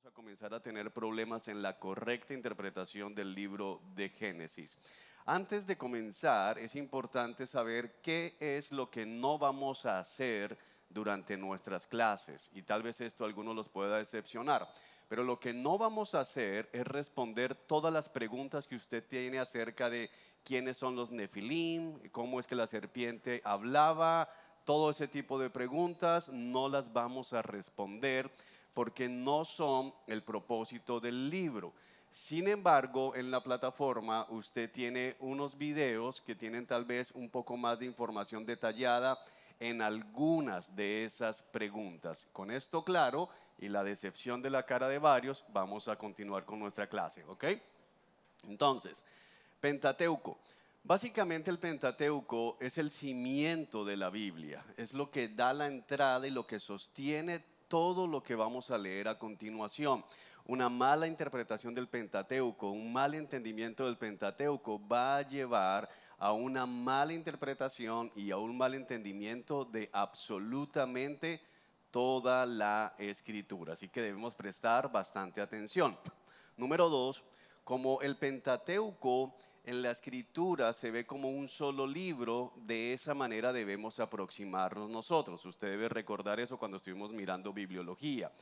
a comenzar a tener problemas en la correcta interpretación del libro de Génesis. Antes de comenzar, es importante saber qué es lo que no vamos a hacer durante nuestras clases. Y tal vez esto a algunos los pueda decepcionar. Pero lo que no vamos a hacer es responder todas las preguntas que usted tiene acerca de quiénes son los nefilim, cómo es que la serpiente hablaba, todo ese tipo de preguntas no las vamos a responder porque no son el propósito del libro. Sin embargo, en la plataforma usted tiene unos videos que tienen tal vez un poco más de información detallada en algunas de esas preguntas. Con esto claro y la decepción de la cara de varios, vamos a continuar con nuestra clase, ¿ok? Entonces, Pentateuco. Básicamente el Pentateuco es el cimiento de la Biblia, es lo que da la entrada y lo que sostiene todo lo que vamos a leer a continuación. Una mala interpretación del Pentateuco, un mal entendimiento del Pentateuco va a llevar a una mala interpretación y a un mal entendimiento de absolutamente toda la Escritura. Así que debemos prestar bastante atención. Número dos, como el Pentateuco en la escritura se ve como un solo libro, de esa manera debemos aproximarnos nosotros. Usted debe recordar eso cuando estuvimos mirando bibliología.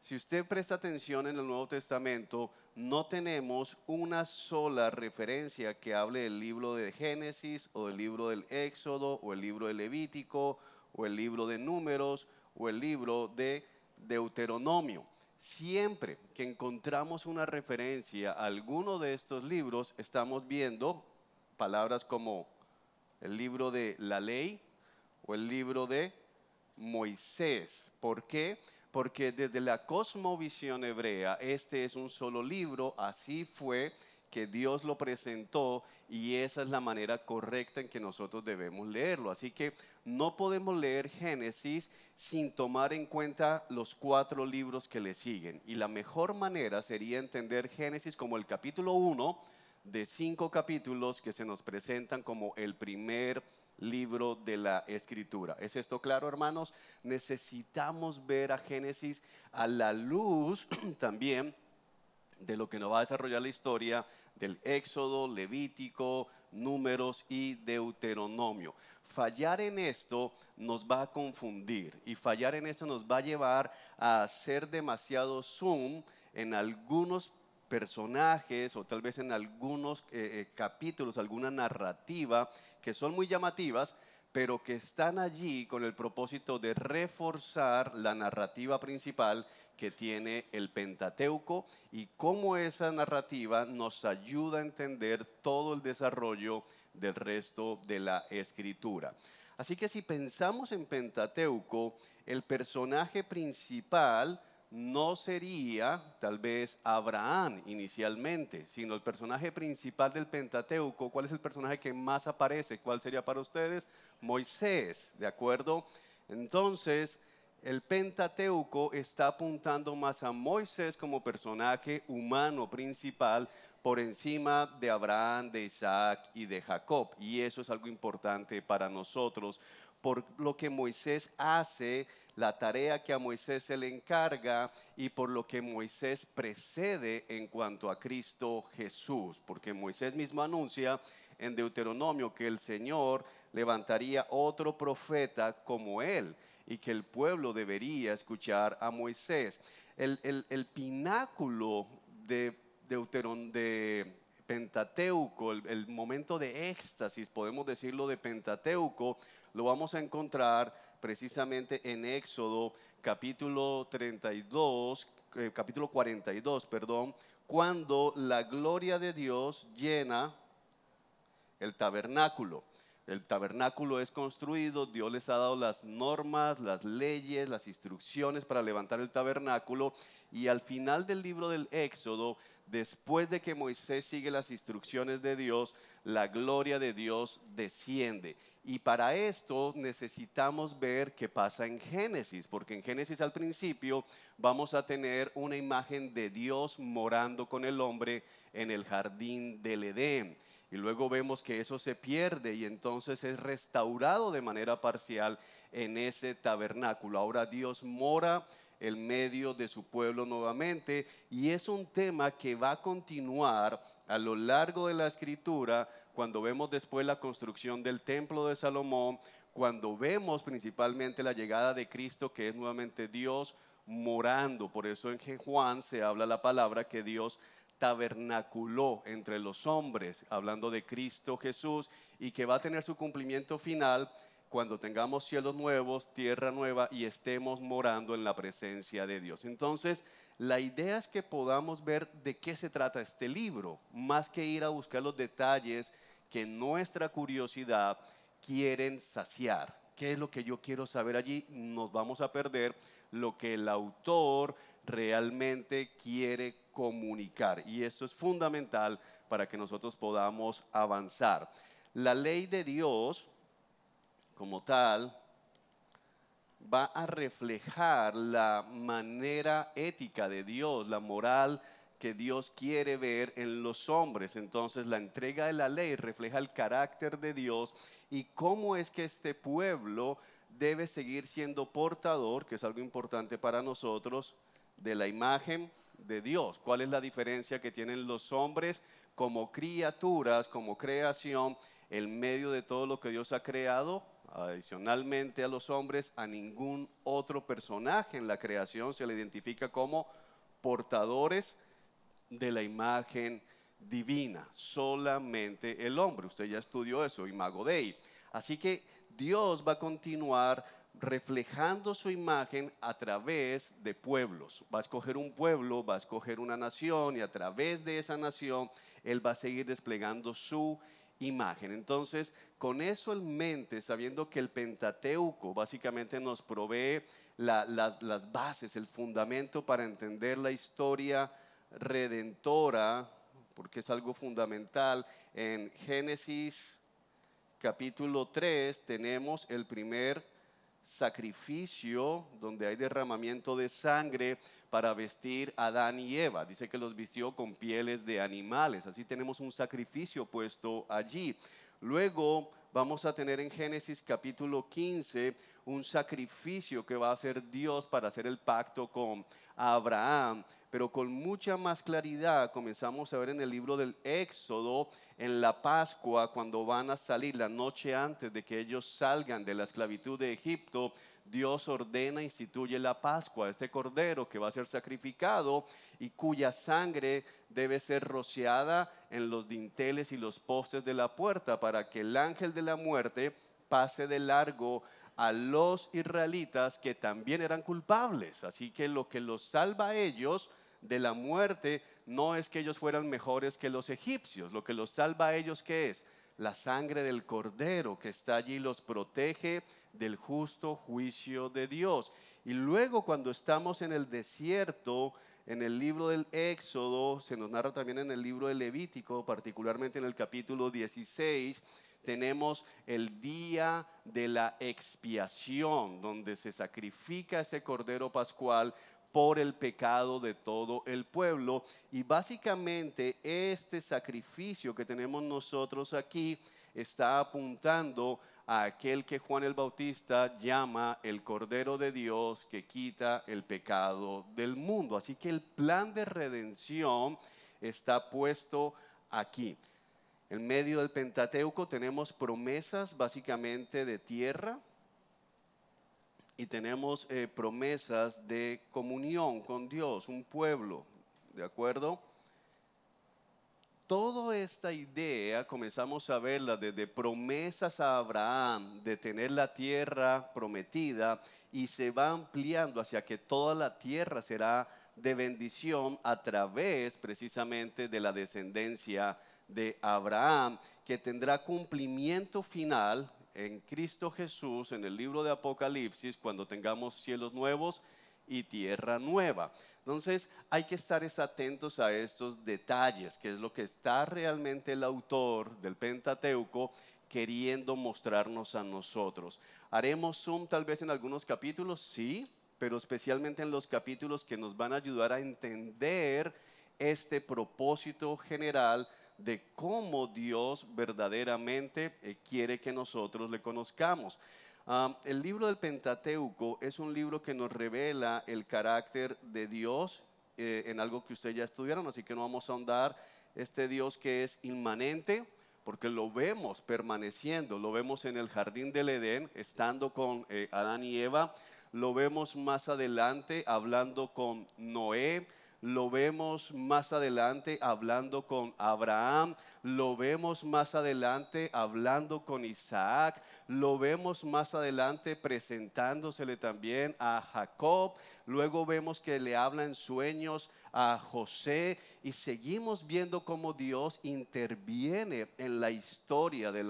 Si usted presta atención en el Nuevo Testamento, no tenemos una sola referencia que hable del libro de Génesis o del libro del Éxodo o el libro de Levítico o el libro de Números o el libro de Deuteronomio. Siempre que encontramos una referencia a alguno de estos libros, estamos viendo palabras como el libro de la ley o el libro de Moisés. ¿Por qué? Porque desde la cosmovisión hebrea, este es un solo libro, así fue que Dios lo presentó y esa es la manera correcta en que nosotros debemos leerlo. Así que no podemos leer Génesis sin tomar en cuenta los 4 libros que le siguen. Y la mejor manera sería entender Génesis como el capítulo 1 de 5 capítulos que se nos presentan como el primer libro de la Escritura. ¿Es esto claro, hermanos? Necesitamos ver a Génesis a la luz también de lo que nos va a desarrollar la historia del Éxodo, Levítico, Números y Deuteronomio. Fallar en esto nos va a confundir y fallar en esto nos va a llevar a hacer demasiado zoom en algunos personajes o tal vez en algunos capítulos, alguna narrativa que son muy llamativas, pero que están allí con el propósito de reforzar la narrativa principal que tiene el Pentateuco y cómo esa narrativa nos ayuda a entender todo el desarrollo del resto de la Escritura. Así que si pensamos en Pentateuco, el personaje principal no sería tal vez Abraham inicialmente, sino el personaje principal del Pentateuco. ¿Cuál es el personaje que más aparece? ¿Cuál sería para ustedes? Moisés, ¿de acuerdo? Entonces, el Pentateuco está apuntando más a Moisés como personaje humano principal por encima de Abraham, de Isaac y de Jacob. Y eso es algo importante para nosotros, por lo que Moisés hace, la tarea que a Moisés se le encarga y por lo que Moisés precede en cuanto a Cristo Jesús, porque Moisés mismo anuncia en Deuteronomio que el Señor levantaría otro profeta como él y que el pueblo debería escuchar a Moisés. El pináculo de Pentateuco, el momento de éxtasis, podemos decirlo, de Pentateuco, lo vamos a encontrar precisamente en Éxodo capítulo 32, capítulo 42, perdón, cuando la gloria de Dios llena el tabernáculo. El tabernáculo es construido, Dios les ha dado las normas, las leyes, las instrucciones para levantar el tabernáculo y al final del libro del Éxodo, después de que Moisés sigue las instrucciones de Dios, la gloria de Dios desciende. Y para esto necesitamos ver qué pasa en Génesis, porque en Génesis al principio vamos a tener una imagen de Dios morando con el hombre en el jardín del Edén. Y luego vemos que eso se pierde y entonces es restaurado de manera parcial en ese tabernáculo. Ahora Dios mora en medio de su pueblo nuevamente, y es un tema que va a continuar a lo largo de la Escritura, cuando vemos después la construcción del templo de Salomón, cuando vemos principalmente la llegada de Cristo, que es nuevamente Dios morando. Por eso en Juan se habla la palabra que Dios tabernaculó entre los hombres, hablando de Cristo Jesús, y que va a tener su cumplimiento final cuando tengamos cielos nuevos, tierra nueva y estemos morando en la presencia de Dios. Entonces, la idea es que podamos ver de qué se trata este libro, más que ir a buscar los detalles que nuestra curiosidad quieren saciar. ¿Qué es lo que yo quiero saber allí? Nos vamos a perder lo que el autor realmente quiere comunicar. Y esto es fundamental para que nosotros podamos avanzar. La ley de Dios, como tal, va a reflejar la manera ética de Dios, la moral que Dios quiere ver en los hombres. Entonces, la entrega de la ley refleja el carácter de Dios y cómo es que este pueblo debe seguir siendo portador, que es algo importante para nosotros, de la imagen de Dios. ¿Cuál es la diferencia que tienen los hombres como criaturas, como creación, en medio de todo lo que Dios ha creado? Adicionalmente a los hombres, a ningún otro personaje en la creación se le identifica como portadores de la imagen divina, solamente el hombre. Usted ya estudió eso, Imago Dei. Así que Dios va a continuar reflejando su imagen a través de pueblos. Va a escoger un pueblo, va a escoger una nación, y a través de esa nación Él va a seguir desplegando su imagen. Entonces, con eso en mente, sabiendo que el Pentateuco básicamente nos provee las bases, el fundamento para entender la historia redentora, porque es algo fundamental. En Génesis capítulo 3 tenemos el primer sacrificio donde hay derramamiento de sangre para vestir a Adán y Eva. Dice que los vistió con pieles de animales. Así tenemos un sacrificio puesto allí. Luego vamos a tener en Génesis capítulo 15 un sacrificio que va a hacer Dios para hacer el pacto con Abraham. Pero con mucha más claridad comenzamos a ver en el libro del Éxodo, en la Pascua, cuando van a salir la noche antes de que ellos salgan de la esclavitud de Egipto. Dios ordena, instituye la Pascua, este cordero que va a ser sacrificado y cuya sangre debe ser rociada en los dinteles y los postes de la puerta para que el ángel de la muerte pase de largo a los israelitas, que también eran culpables. Así que lo que los salva a ellos de la muerte no es que ellos fueran mejores que los egipcios. Lo que los salva a ellos, ¿qué es? La sangre del cordero que está allí los protege del justo juicio de Dios. Y luego, cuando estamos en el desierto, en el libro del Éxodo, se nos narra también en el libro de Levítico, particularmente en el capítulo 16, tenemos el día de la expiación, donde se sacrifica ese cordero pascual por el pecado de todo el pueblo. Y básicamente este sacrificio que tenemos nosotros aquí está apuntando a aquel que Juan el Bautista llama el Cordero de Dios que quita el pecado del mundo. Así que el plan de redención está puesto aquí. En medio del Pentateuco tenemos promesas básicamente de tierra y tenemos promesas de comunión con Dios, un pueblo, ¿de acuerdo? Toda esta idea comenzamos a verla desde promesas a Abraham de tener la tierra prometida, y se va ampliando hacia que toda la tierra será de bendición a través precisamente de la descendencia de Abraham, que tendrá cumplimiento final en Cristo Jesús en el libro de Apocalipsis, cuando tengamos cielos nuevos y tierra nueva. Entonces hay que estar atentos a estos detalles, que es lo que está realmente el autor del Pentateuco queriendo mostrarnos a nosotros. ¿Haremos zoom tal vez en algunos capítulos? Sí, pero especialmente en los capítulos que nos van a ayudar a entender este propósito general de cómo Dios verdaderamente quiere que nosotros le conozcamos. El libro del Pentateuco es un libro que nos revela el carácter de Dios en algo que ustedes ya estudiaron, así que no vamos a ahondar. Este Dios que es inmanente, porque lo vemos permaneciendo, lo vemos en el jardín del Edén, estando con Adán y Eva, lo vemos más adelante hablando con Noé, lo vemos más adelante hablando con Abraham, lo vemos más adelante hablando con Isaac, lo vemos más adelante presentándosele también a Jacob, luego vemos que le habla en sueños a José y seguimos viendo cómo Dios interviene en la historia de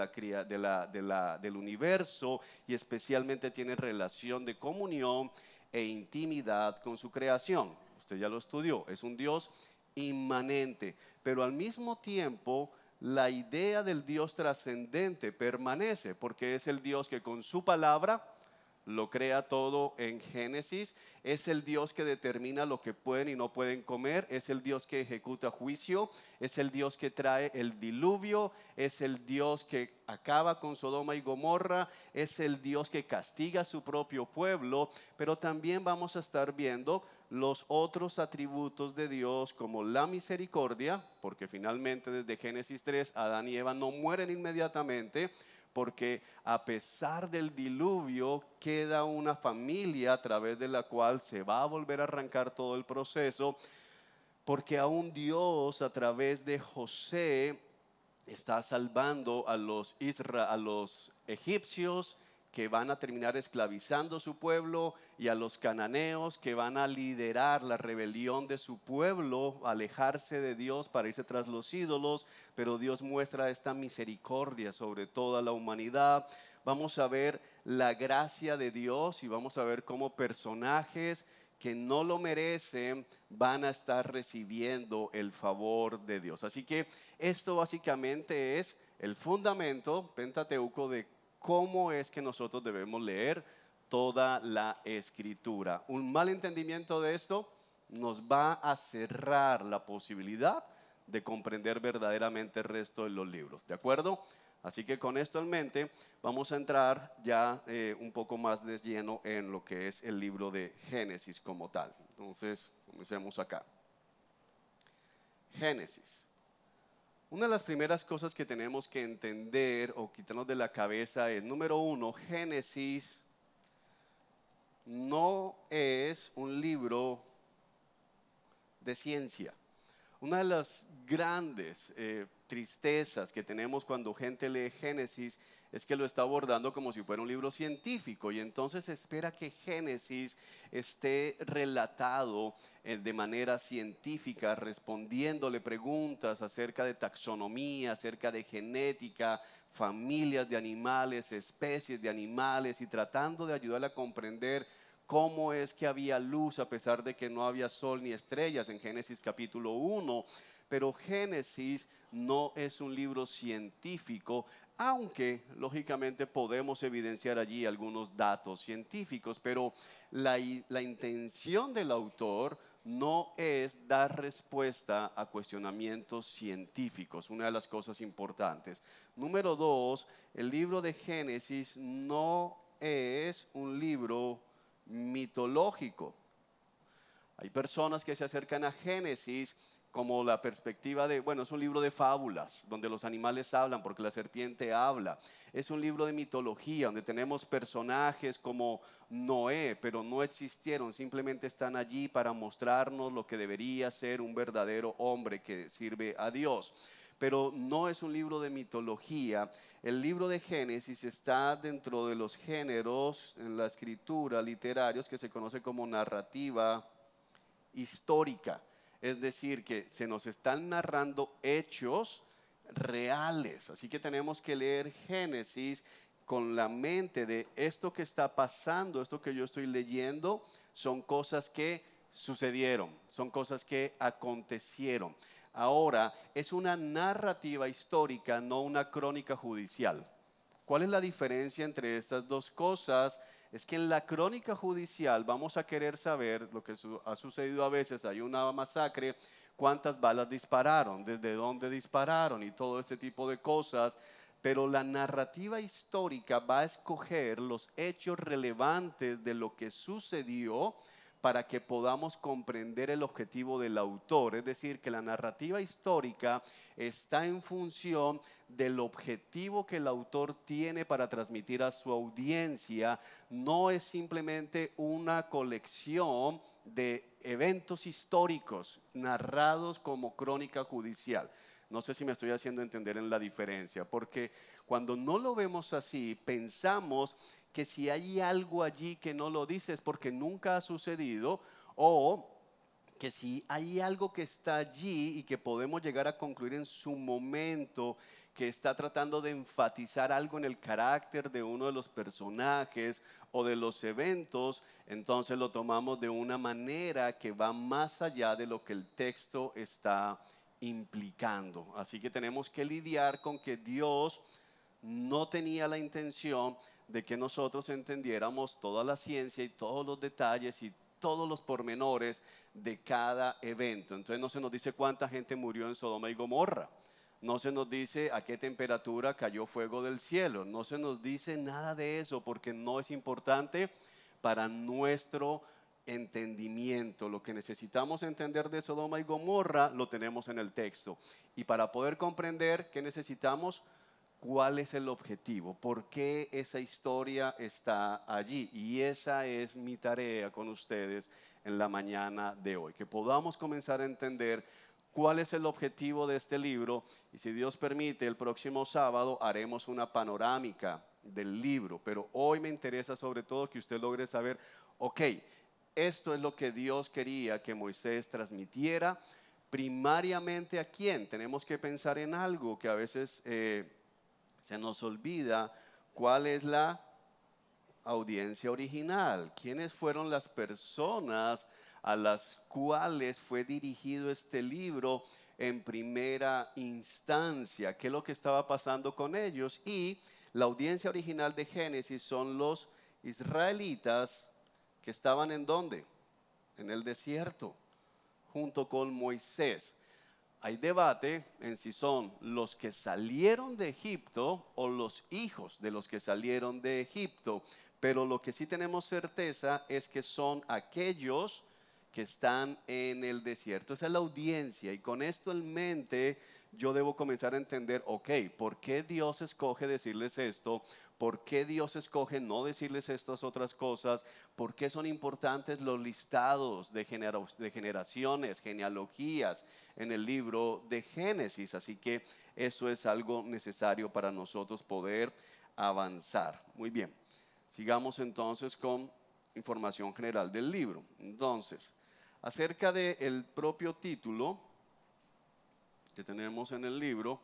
del universo y especialmente tiene relación de comunión e intimidad con su creación. Usted ya lo estudió, es un Dios inmanente, pero al mismo tiempo la idea del Dios trascendente permanece porque es el Dios que con su palabra lo crea todo en Génesis, es el Dios que determina lo que pueden y no pueden comer, es el Dios que ejecuta juicio, es el Dios que trae el diluvio, es el Dios que acaba con Sodoma y Gomorra, es el Dios que castiga a su propio pueblo, pero también vamos a estar viendo los otros atributos de Dios como la misericordia, porque finalmente desde Génesis 3 Adán y Eva no mueren inmediatamente, porque a pesar del diluvio queda una familia a través de la cual se va a volver a arrancar todo el proceso, porque aún Dios a través de José está salvando a los egipcios que van a terminar esclavizando su pueblo y a los cananeos que van a liderar la rebelión de su pueblo, alejarse de Dios para irse tras los ídolos, pero Dios muestra esta misericordia sobre toda la humanidad. Vamos a ver la gracia de Dios y vamos a ver cómo personajes que no lo merecen van a estar recibiendo el favor de Dios. Así que esto básicamente es el fundamento pentateuco de cómo es que nosotros debemos leer toda la escritura. Un mal entendimiento de esto nos va a cerrar la posibilidad de comprender verdaderamente el resto de los libros, ¿de acuerdo? Así que con esto en mente vamos a entrar ya un poco más de lleno en lo que es el libro de Génesis como tal. Entonces, comencemos acá. Génesis. Una de las primeras cosas que tenemos que entender o quitarnos de la cabeza es, número uno, Génesis no es un libro de ciencia. Una de las grandes tristezas que tenemos cuando gente lee Génesis es que lo está abordando como si fuera un libro científico y entonces espera que Génesis esté relatado de manera científica, respondiéndole preguntas acerca de taxonomía, acerca de genética, familias de animales, especies de animales y tratando de ayudarle a comprender cómo es que había luz a pesar de que no había sol ni estrellas en Génesis capítulo 1. Pero Génesis no es un libro científico, aunque lógicamente podemos evidenciar allí algunos datos científicos, pero la intención del autor no es dar respuesta a cuestionamientos científicos, una de las cosas importantes. Número dos, el libro de Génesis no es un libro mitológico. Hay personas que se acercan a Génesis como la perspectiva de, bueno, es un libro de fábulas, donde los animales hablan porque la serpiente habla. Es un libro de mitología, donde tenemos personajes como Noé, pero no existieron, simplemente están allí para mostrarnos lo que debería ser un verdadero hombre que sirve a Dios. Pero no es un libro de mitología. El libro de Génesis está dentro de los géneros en la escritura literarios que se conoce como narrativa histórica. Es decir, que se nos están narrando hechos reales. Así que tenemos que leer Génesis con la mente de esto que está pasando, esto que yo estoy leyendo, son cosas que sucedieron, son cosas que acontecieron. Ahora, es una narrativa histórica, no una crónica judicial. ¿Cuál es la diferencia entre estas dos cosas? Es que en la crónica judicial vamos a querer saber lo que ha sucedido a veces, hay una masacre, cuántas balas dispararon, desde dónde dispararon y todo este tipo de cosas. pero la narrativa histórica va a escoger los hechos relevantes de lo que sucedió para que podamos comprender el objetivo del autor. Es decir, que la narrativa histórica está en función del objetivo que el autor tiene para transmitir a su audiencia. No es simplemente una colección de eventos históricos narrados como crónica judicial. No sé si me estoy haciendo entender en la diferencia, porque cuando no lo vemos así, pensamos que si hay algo allí que no lo dice es porque nunca ha sucedido, o que si hay algo que está allí y que podemos llegar a concluir en su momento, que está tratando de enfatizar algo en el carácter de uno de los personajes o de los eventos, entonces lo tomamos de una manera que va más allá de lo que el texto está implicando. Así que tenemos que lidiar con que Dios no tenía la intención de que nosotros entendiéramos toda la ciencia y todos los detalles y todos los pormenores de cada evento. Entonces no se nos dice cuánta gente murió en Sodoma y Gomorra, no se nos dice a qué temperatura cayó fuego del cielo, no se nos dice nada de eso porque no es importante para nuestro entendimiento. Lo que necesitamos entender de Sodoma y Gomorra lo tenemos en el texto, y para poder comprender qué necesitamos, cuál es el objetivo, por qué esa historia está allí. Y esa es mi tarea con ustedes en la mañana de hoy, que podamos comenzar a entender cuál es el objetivo de este libro, y si Dios permite, el próximo sábado haremos una panorámica del libro, pero hoy me interesa sobre todo que usted logre saber, ok, esto es lo que Dios quería que Moisés transmitiera. Primariamente, ¿a quién? Tenemos que pensar en algo que a veces se nos olvida: cuál es la audiencia original, quiénes fueron las personas a las cuales fue dirigido este libro en primera instancia, qué es lo que estaba pasando con ellos. Y la audiencia original de Génesis son los israelitas que estaban ¿en dónde? En el desierto, junto con Moisés. Hay debate en si son los que salieron de Egipto o los hijos de los que salieron de Egipto, pero lo que sí tenemos certeza es que son aquellos que están en el desierto. Esa es la audiencia, y con esto en mente yo debo comenzar a entender, ok, ¿por qué Dios escoge decirles esto? ¿Por qué Dios escoge no decirles estas otras cosas? ¿Por qué son importantes los listados de generaciones, genealogías en el libro de Génesis? Así que eso es algo necesario para nosotros poder avanzar. Muy bien, sigamos entonces con información general del libro. Entonces, acerca del propio título que tenemos en el libro,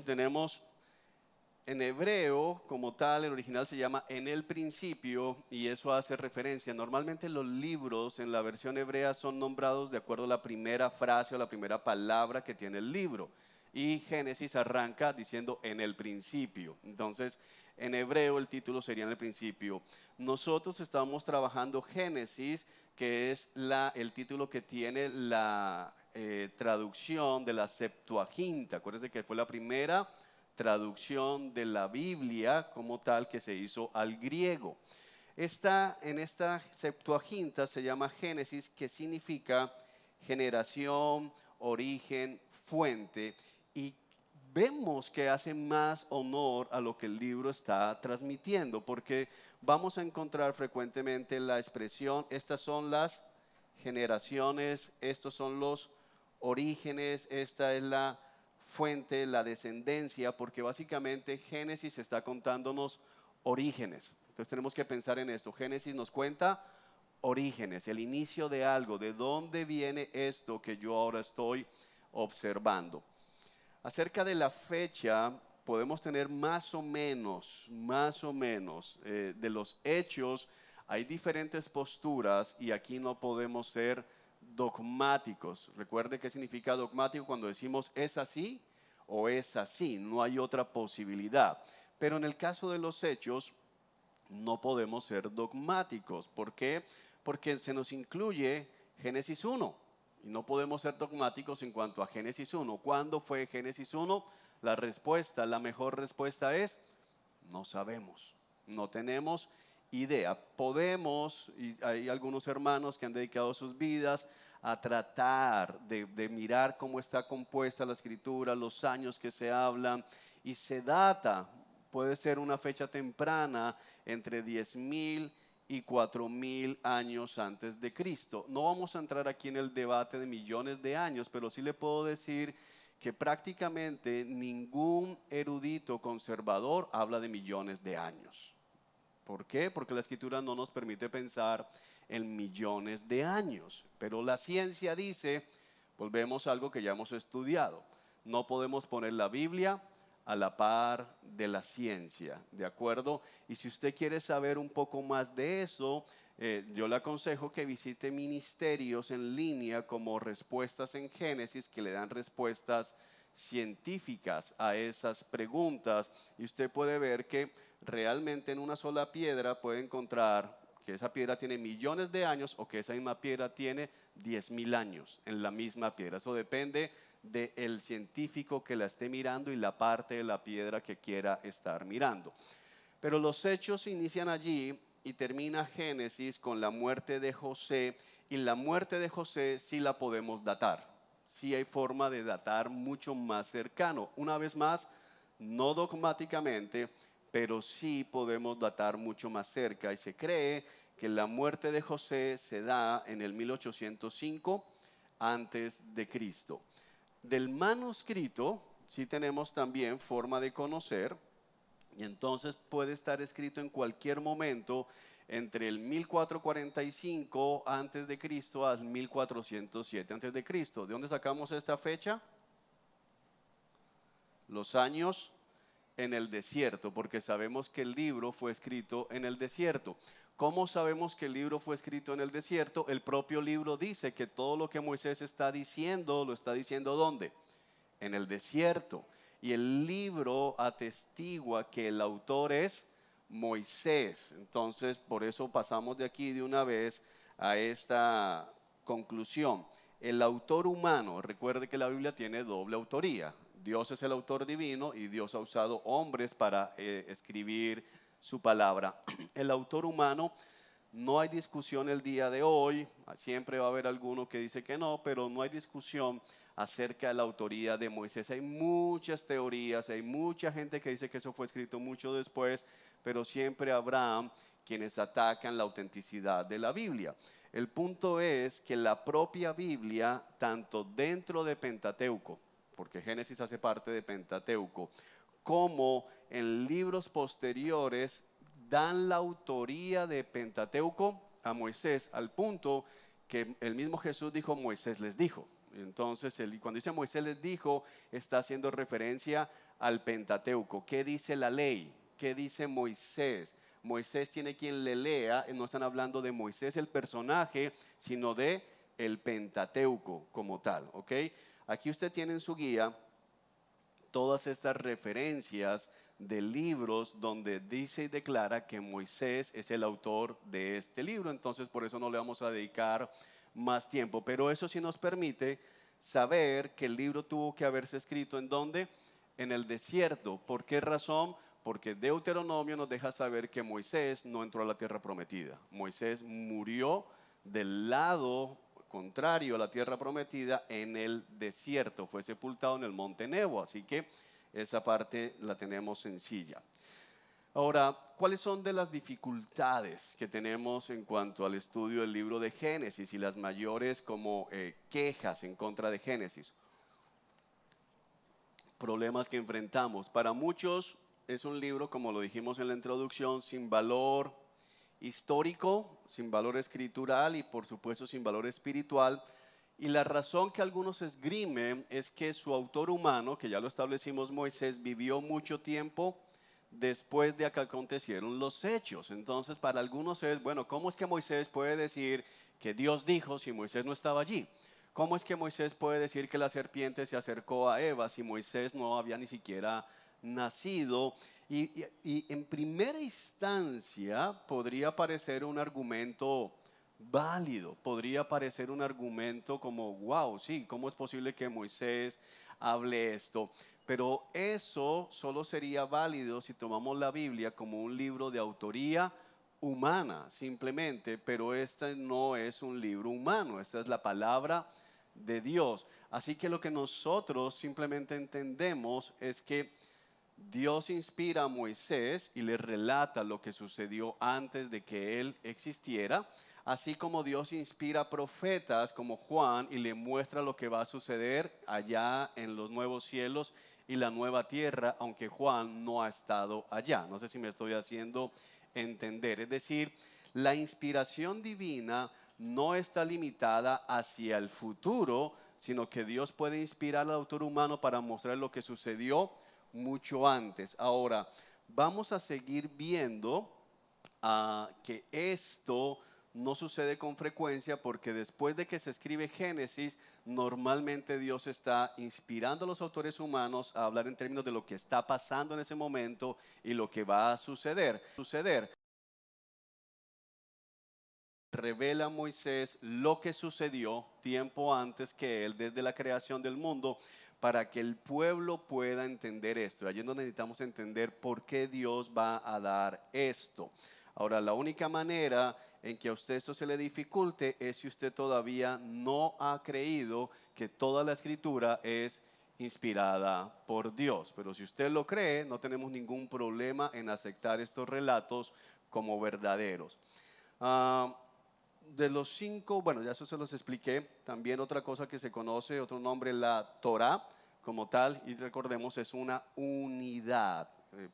tenemos en hebreo como tal, el original se llama en el principio, y eso hace referencia. Normalmente los libros en la versión hebrea son nombrados de acuerdo a la primera frase o la primera palabra que tiene el libro. Y Génesis arranca diciendo en el principio. Entonces, en hebreo el título sería en el principio. Nosotros estamos trabajando Génesis, que es el título que tiene la traducción de la Septuaginta. Acuérdense que fue la primera traducción de la Biblia como tal que se hizo al griego. En esta Septuaginta se llama Génesis, que significa generación, origen, fuente, y vemos que hace más honor a lo que el libro está transmitiendo, porque vamos a encontrar frecuentemente la expresión: estas son las generaciones, estos son los orígenes, esta es la fuente, la descendencia, porque básicamente Génesis está contándonos orígenes. Entonces tenemos que pensar en esto. Génesis nos cuenta orígenes, el inicio de algo, de dónde viene esto que yo ahora estoy observando. Acerca de la fecha, podemos tener más o menos de los hechos. Hay diferentes posturas y aquí no podemos ser dogmáticos. Recuerde qué significa dogmático cuando decimos es así o es así, no hay otra posibilidad. Pero en el caso de los hechos no podemos ser dogmáticos. ¿Por qué? Porque se nos incluye Génesis 1. Y no podemos ser dogmáticos en cuanto a Génesis 1. ¿Cuándo fue Génesis 1? La respuesta, la mejor respuesta es, no sabemos, no tenemos idea. Podemos, y hay algunos hermanos que han dedicado sus vidas a tratar de mirar cómo está compuesta la escritura, los años que se hablan, y se data, puede ser una fecha temprana, entre 10.000 y 4.000 años antes de Cristo. No vamos a entrar aquí en el debate de millones de años, pero sí le puedo decir que prácticamente ningún erudito conservador habla de millones de años. ¿Por qué? Porque la escritura no nos permite pensar en millones de años. Pero la ciencia dice, volvemos a algo que ya hemos estudiado, no podemos poner la Biblia a la par de la ciencia, ¿de acuerdo? Y si usted quiere saber un poco más de eso, yo le aconsejo que visite ministerios en línea como Respuestas en Génesis, que le dan respuestas científicas a esas preguntas, y usted puede ver que realmente en una sola piedra puede encontrar que esa piedra tiene millones de años o que esa misma piedra tiene 10.000 años en la misma piedra. Eso depende del científico que la esté mirando y la parte de la piedra que quiera estar mirando. Pero los hechos inician allí y termina Génesis con la muerte de José, y la muerte de José sí la podemos datar. Sí hay forma de datar mucho más cercano. Una vez más, no dogmáticamente, pero sí podemos datar mucho más cerca, y se cree que la muerte de José se da en el 1805 antes de Cristo. Del manuscrito sí tenemos también forma de conocer, y entonces puede estar escrito en cualquier momento entre el 1445 antes de Cristo al 1407 antes de Cristo. ¿De dónde sacamos esta fecha? Los años en el desierto, porque sabemos que el libro fue escrito en el desierto. ¿Cómo sabemos que el libro fue escrito en el desierto? El propio libro dice que todo lo que Moisés está diciendo, lo está diciendo ¿dónde? En el desierto. Y el libro atestigua que el autor es Moisés. Entonces, por eso pasamos de aquí de una vez a esta conclusión. El autor humano, recuerde que la Biblia tiene doble autoría. Dios es el autor divino y Dios ha usado hombres para escribir su palabra. El autor humano, no hay discusión el día de hoy, siempre va a haber alguno que dice que no, pero no hay discusión acerca de la autoría de Moisés. Hay muchas teorías, hay mucha gente que dice que eso fue escrito mucho después, pero siempre habrá quienes atacan la autenticidad de la Biblia. El punto es que la propia Biblia, tanto dentro de Pentateuco, porque Génesis hace parte de Pentateuco, como en libros posteriores, dan la autoría de Pentateuco a Moisés, al punto que el mismo Jesús dijo, Moisés les dijo. Entonces, cuando dice Moisés les dijo, está haciendo referencia al Pentateuco. ¿Qué dice la ley? ¿Qué dice Moisés? Moisés tiene quien le lea, no están hablando de Moisés el personaje, sino de el Pentateuco como tal, ¿ok? Aquí usted tiene en su guía todas estas referencias de libros donde dice y declara que Moisés es el autor de este libro. Entonces, por eso no le vamos a dedicar más tiempo, pero eso sí nos permite saber que el libro tuvo que haberse escrito ¿en dónde? En el desierto. ¿Por qué razón? Porque Deuteronomio nos deja saber que Moisés no entró a la tierra prometida. Moisés murió del lado contrario a la tierra prometida en el desierto, fue sepultado en el monte Nebo, así que esa parte la tenemos sencilla. Ahora, ¿cuáles son de las dificultades que tenemos en cuanto al estudio del libro de Génesis y las mayores como quejas en contra de Génesis? Problemas que enfrentamos. Para muchos es un libro, como lo dijimos en la introducción, sin valor histórico, sin valor escritural y por supuesto sin valor espiritual. Y la razón que algunos esgrimen es que su autor humano, que ya lo establecimos, Moisés, vivió mucho tiempo después de que acontecieron los hechos. Entonces, para algunos es, bueno, ¿cómo es que Moisés puede decir que Dios dijo si Moisés no estaba allí? ¿Cómo es que Moisés puede decir que la serpiente se acercó a Eva si Moisés no había ni siquiera nacido? Y en primera instancia podría parecer un argumento válido. Podría parecer un argumento como, wow, sí, ¿cómo es posible que Moisés hable esto? Pero eso solo sería válido si tomamos la Biblia como un libro de autoría humana, simplemente, pero este no es un libro humano, esta es la palabra de Dios. Así que lo que nosotros simplemente entendemos es que Dios inspira a Moisés y le relata lo que sucedió antes de que él existiera, así como Dios inspira a profetas como Juan y le muestra lo que va a suceder allá en los nuevos cielos y la nueva tierra, aunque Juan no ha estado allá. No sé si me estoy haciendo entender. Es decir, la inspiración divina no está limitada hacia el futuro, sino que Dios puede inspirar al autor humano para mostrar lo que sucedió mucho antes. Ahora, vamos a seguir viendo que esto no sucede con frecuencia porque después de que se escribe Génesis, normalmente Dios está inspirando a los autores humanos a hablar en términos de lo que está pasando en ese momento y lo que va a suceder. Revela a Moisés lo que sucedió tiempo antes que él, desde la creación del mundo, para que el pueblo pueda entender esto. Allí es donde necesitamos entender por qué Dios va a dar esto. Ahora, la única manera en que a usted esto se le dificulte es si usted todavía no ha creído que toda la escritura es inspirada por Dios. Pero si usted lo cree, no tenemos ningún problema en aceptar estos relatos como verdaderos. Ah, de los 5, bueno, ya eso se los expliqué. También otra cosa que se conoce, otro nombre, la Torá como tal, y recordemos, es una unidad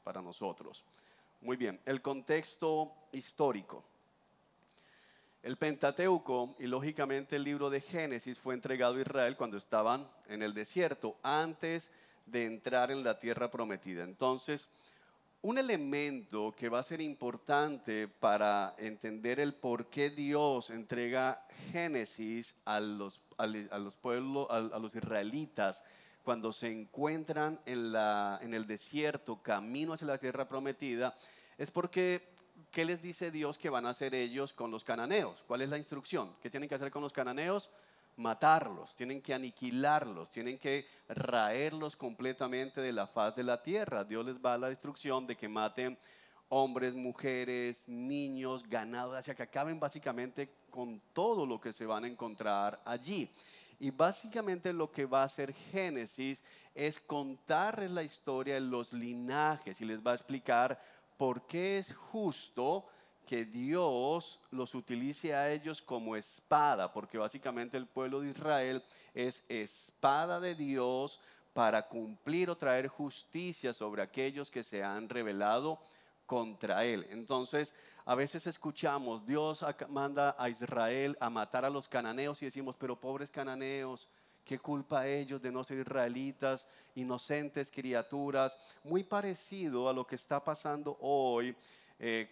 para nosotros. Muy bien, el contexto histórico. El Pentateuco y lógicamente el libro de Génesis fue entregado a Israel cuando estaban en el desierto, antes de entrar en la tierra prometida. Entonces, un elemento que va a ser importante para entender el por qué Dios entrega Génesis a los pueblos, a los israelitas, cuando se encuentran en el desierto, camino hacia la tierra prometida, es porque, ¿qué les dice Dios que van a hacer ellos con los cananeos? ¿Cuál es la instrucción? ¿Qué tienen que hacer con los cananeos? Matarlos, tienen que aniquilarlos, tienen que raerlos completamente de la faz de la tierra. Dios les va a la instrucción de que maten hombres, mujeres, niños, ganado, hacia que acaben básicamente con todo lo que se van a encontrar allí. Y básicamente lo que va a hacer Génesis es contarles la historia de los linajes y les va a explicar por qué es justo que Dios los utilice a ellos como espada, porque básicamente el pueblo de Israel es espada de Dios para cumplir o traer justicia sobre aquellos que se han rebelado contra él. Entonces, a veces escuchamos, Dios manda a Israel a matar a los cananeos y decimos, pero pobres cananeos, ¿qué culpa ellos de no ser israelitas, inocentes criaturas? Muy parecido a lo que está pasando hoy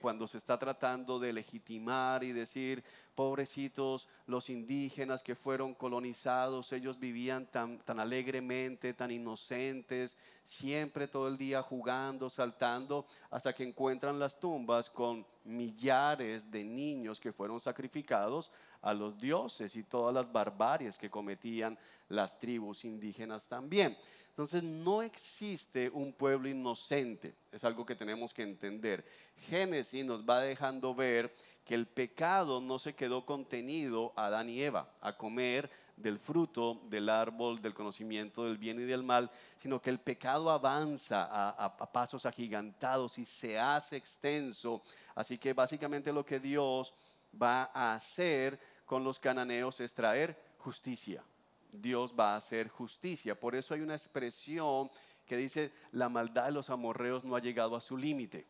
cuando se está tratando de legitimar y decir, pobrecitos los indígenas que fueron colonizados, ellos vivían tan alegremente, tan inocentes, siempre todo el día jugando, saltando, hasta que encuentran las tumbas con millares de niños que fueron sacrificados a los dioses y todas las barbaries que cometían las tribus indígenas también. Entonces no existe un pueblo inocente, es algo que tenemos que entender. Génesis nos va dejando ver que el pecado no se quedó contenido a Adán y Eva, a comer del fruto del árbol del conocimiento del bien y del mal, sino que el pecado avanza a pasos agigantados y se hace extenso. Así que básicamente lo que Dios va a hacer con los cananeos es traer justicia. Dios va a hacer justicia. Por eso hay una expresión que dice, la maldad de los amorreos no ha llegado a su límite,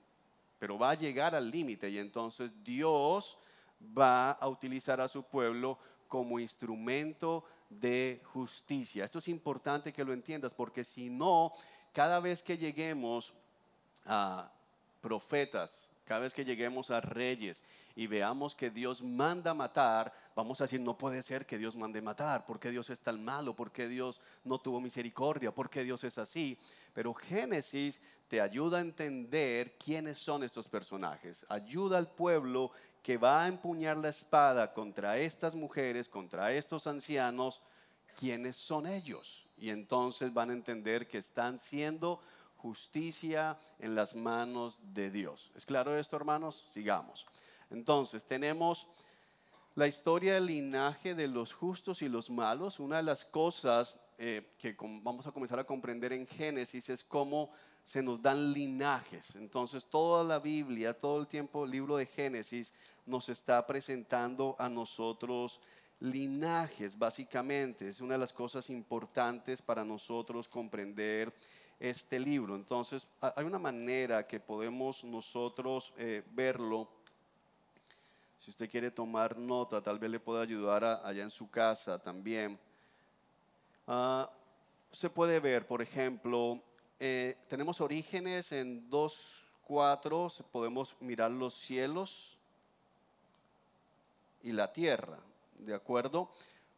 pero va a llegar al límite y entonces Dios va a utilizar a su pueblo como instrumento de justicia. Esto es importante que lo entiendas porque si no, cada vez que lleguemos a profetas Cada vez que lleguemos a Reyes y veamos que Dios manda matar, vamos a decir, no puede ser que Dios mande matar. ¿Por qué Dios es tan malo? ¿Por qué Dios no tuvo misericordia? ¿Por qué Dios es así? Pero Génesis te ayuda a entender quiénes son estos personajes. Ayuda al pueblo que va a empuñar la espada contra estas mujeres, contra estos ancianos, quiénes son ellos. Y entonces van a entender que están siendo justicia en las manos de Dios. ¿Es claro esto, hermanos? Sigamos. Entonces, tenemos la historia del linaje de los justos y los malos. Una de las cosas que vamos a comenzar a comprender en Génesis es cómo se nos dan linajes. Entonces, toda la Biblia, todo el tiempo, el libro de Génesis nos está presentando a nosotros linajes, básicamente. Es una de las cosas importantes para nosotros comprender este libro. Entonces, hay una manera que podemos nosotros verlo. Si usted quiere tomar nota, tal vez le pueda ayudar allá en su casa también. Se puede ver, por ejemplo, tenemos orígenes en 2:4, podemos mirar los cielos y la tierra, ¿de acuerdo?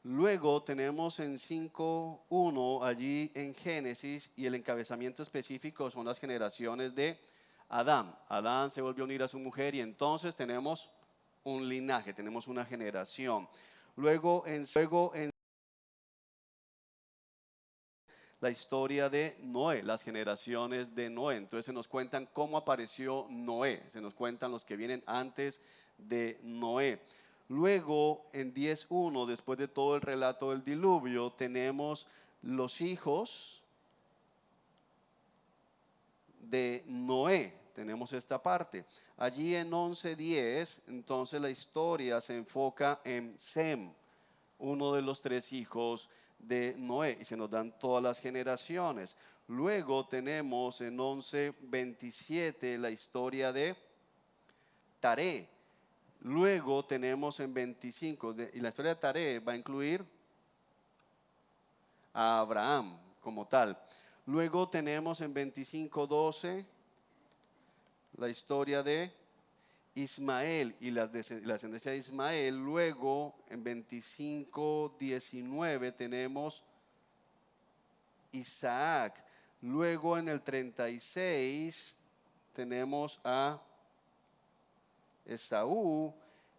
Luego tenemos en 5:1 allí en Génesis, y el encabezamiento específico son las generaciones de Adán. Adán se volvió a unir a su mujer y entonces tenemos un linaje, tenemos una generación. Luego en la historia de Noé, las generaciones de Noé. Entonces se nos cuentan cómo apareció Noé, se nos cuentan los que vienen antes de Noé. Luego en 10:1, después de todo el relato del diluvio, tenemos los hijos de Noé. Tenemos esta parte. Allí en 11:10, entonces la historia se enfoca en Sem, uno de los 3 hijos de Noé, y se nos dan todas las generaciones. Luego tenemos en 11:27 la historia de Taré. Luego tenemos en 25, y la historia de Taré va a incluir a Abraham como tal. Luego tenemos en 25:12 la historia de Ismael y la descendencia de Ismael. Luego en 25:19 tenemos Isaac. Luego en el 36 tenemos a Esaú.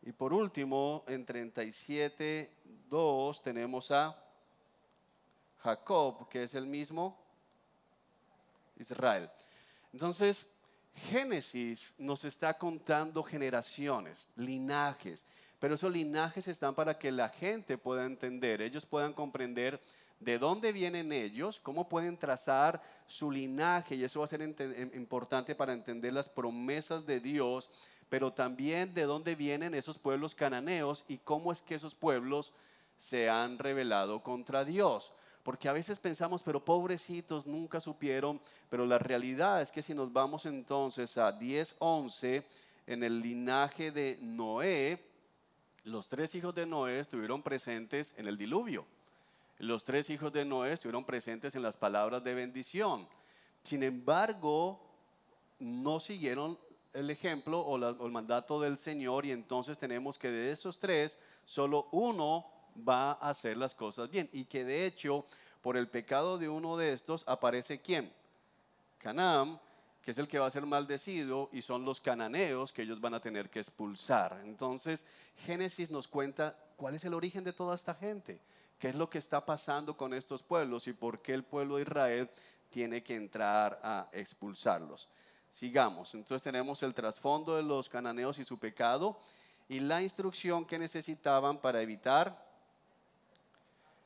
Y por último en 37:2 tenemos a Jacob, que es el mismo Israel. Entonces, Génesis nos está contando generaciones, linajes, pero esos linajes están para que la gente pueda entender, ellos puedan comprender de dónde vienen ellos, cómo pueden trazar su linaje, y eso va a ser importante para entender las promesas de Dios, pero también de dónde vienen esos pueblos cananeos y cómo es que esos pueblos se han rebelado contra Dios. Porque a veces pensamos, pero pobrecitos, nunca supieron, pero la realidad es que si nos vamos entonces a 10:11, en el linaje de Noé, los 3 hijos de Noé estuvieron presentes en el diluvio. Los 3 hijos de Noé estuvieron presentes en las palabras de bendición. Sin embargo, no siguieron el ejemplo o el mandato del Señor, y entonces tenemos que de esos 3, solo uno va a hacer las cosas bien, y que de hecho por el pecado de uno de estos aparece ¿quién? Canaán, que es el que va a ser maldecido, y son los cananeos que ellos van a tener que expulsar. Entonces Génesis nos cuenta cuál es el origen de toda esta gente, qué es lo que está pasando con estos pueblos y por qué el pueblo de Israel tiene que entrar a expulsarlos. Sigamos. Entonces tenemos el trasfondo de los cananeos y su pecado y la instrucción que necesitaban para evitar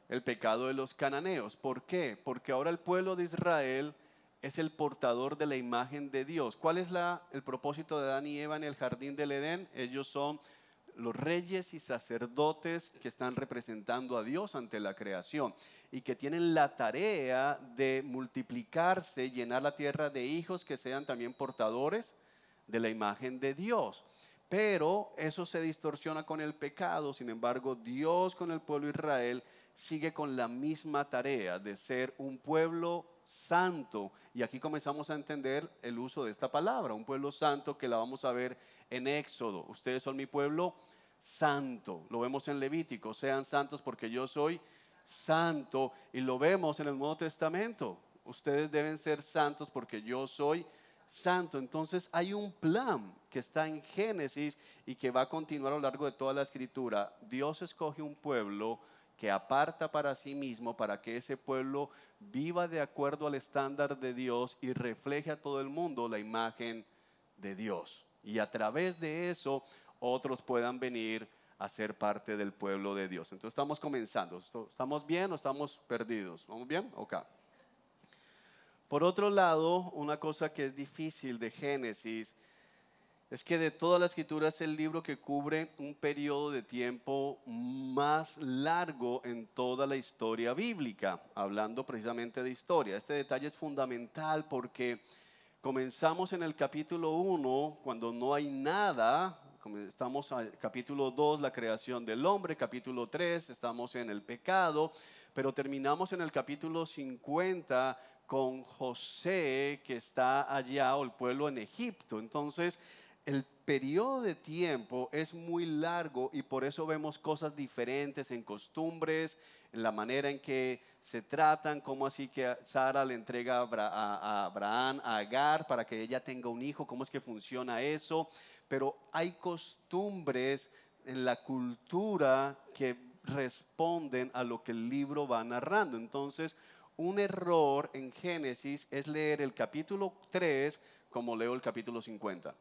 el pecado de los cananeos. ¿Por qué? Porque ahora el pueblo de Israel es el portador de la imagen de Dios. ¿Cuál es el propósito de Adán y Eva en el jardín del Edén? Ellos son los reyes y sacerdotes que están representando a Dios ante la creación y que tienen la tarea de multiplicarse, llenar la tierra de hijos que sean también portadores de la imagen de Dios. Pero eso se distorsiona con el pecado. Sin embargo, Dios con el pueblo de Israel sigue con la misma tarea de ser un pueblo santo. Y aquí comenzamos a entender el uso de esta palabra, un pueblo santo, que la vamos a ver en Éxodo. Ustedes son mi pueblo santo. Lo vemos en Levítico, sean santos porque yo soy santo. Y lo vemos en el Nuevo Testamento. Ustedes deben ser santos porque yo soy santo. Entonces hay un plan que está en Génesis y que va a continuar a lo largo de toda la escritura. Dios escoge un pueblo que aparta para sí mismo, para que ese pueblo viva de acuerdo al estándar de Dios y refleje a todo el mundo la imagen de Dios. Y a través de eso otros puedan venir a ser parte del pueblo de Dios. Entonces estamos comenzando. ¿Estamos bien o estamos perdidos? ¿Vamos bien? Ok. Por otro lado, una cosa que es difícil de Génesis es que de toda la escritura es el libro que cubre un periodo de tiempo más largo en toda la historia bíblica, hablando precisamente de historia. Este detalle es fundamental porque comenzamos en el capítulo 1, cuando no hay nada. Estamos en capítulo 2, la creación del hombre, capítulo 3, estamos en el pecado, pero terminamos en el capítulo 50 con José, que está allá, o el pueblo en Egipto. Entonces, el periodo de tiempo es muy largo y por eso vemos cosas diferentes en costumbres, en la manera en que se tratan, como así que Sara le entrega a Abraham a Agar para que ella tenga un hijo, cómo es que funciona eso. Pero hay costumbres en la cultura que responden a lo que el libro va narrando. Entonces, un error en Génesis es leer el capítulo 3 como leo el capítulo 50.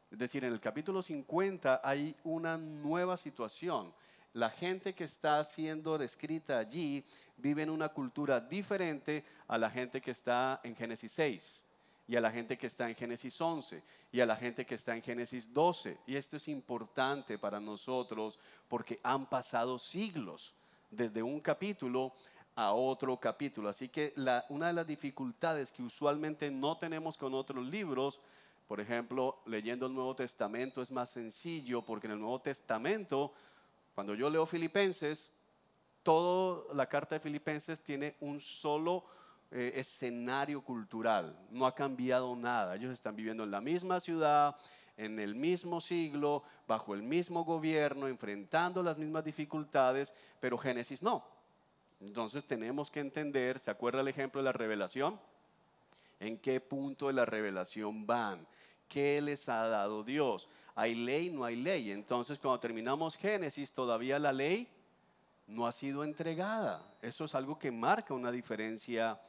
Es decir, en el capítulo 50 hay una nueva situación. La gente que está siendo descrita allí vive en una cultura diferente a la gente que está en Génesis 6 y a la gente que está en Génesis 11 y a la gente que está en Génesis 12. Y esto es importante para nosotros porque han pasado siglos desde un capítulo a otro capítulo. Así que una de las dificultades que usualmente no tenemos con otros libros, por ejemplo, leyendo el Nuevo Testamento es más sencillo porque en el Nuevo Testamento, cuando yo leo Filipenses, toda la carta de Filipenses tiene un solo escenario cultural. No ha cambiado nada. Ellos están viviendo en la misma ciudad, en el mismo siglo, bajo el mismo gobierno, enfrentando las mismas dificultades, pero Génesis no. Entonces tenemos que entender, ¿se acuerda el ejemplo de la revelación? ¿En qué punto de la revelación van? ¿Qué les ha dado Dios? ¿Hay ley? No hay ley. Entonces cuando terminamos Génesis, todavía la ley no ha sido entregada. Eso es algo que marca una diferencia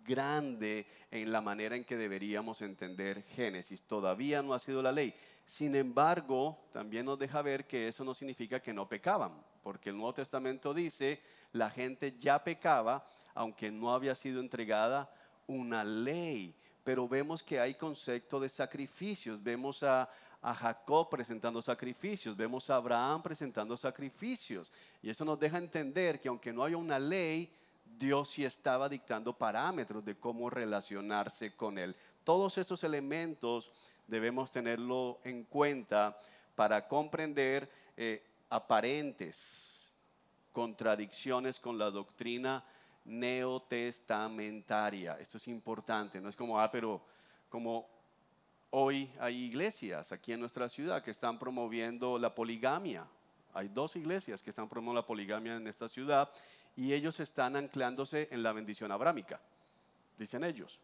grande en la manera en que deberíamos entender Génesis. Todavía no ha sido la ley. Sin embargo, también nos deja ver que eso no significa que no pecaban, porque el Nuevo Testamento dice, la gente ya pecaba, aunque no había sido entregada una ley. Pero vemos que hay concepto de sacrificios. Vemos a Jacob presentando sacrificios, vemos a Abraham presentando sacrificios. Y eso nos deja entender que aunque no haya una ley, Dios sí estaba dictando parámetros de cómo relacionarse con Él. Todos estos elementos debemos tenerlo en cuenta para comprender aparentes contradicciones con la doctrina neotestamentaria. Esto es importante, no es como, pero como hoy hay iglesias aquí en nuestra ciudad que están promoviendo la poligamia. Hay 2 iglesias que están promoviendo la poligamia en esta ciudad y ellos están anclándose en la bendición abrámica, dicen ellos.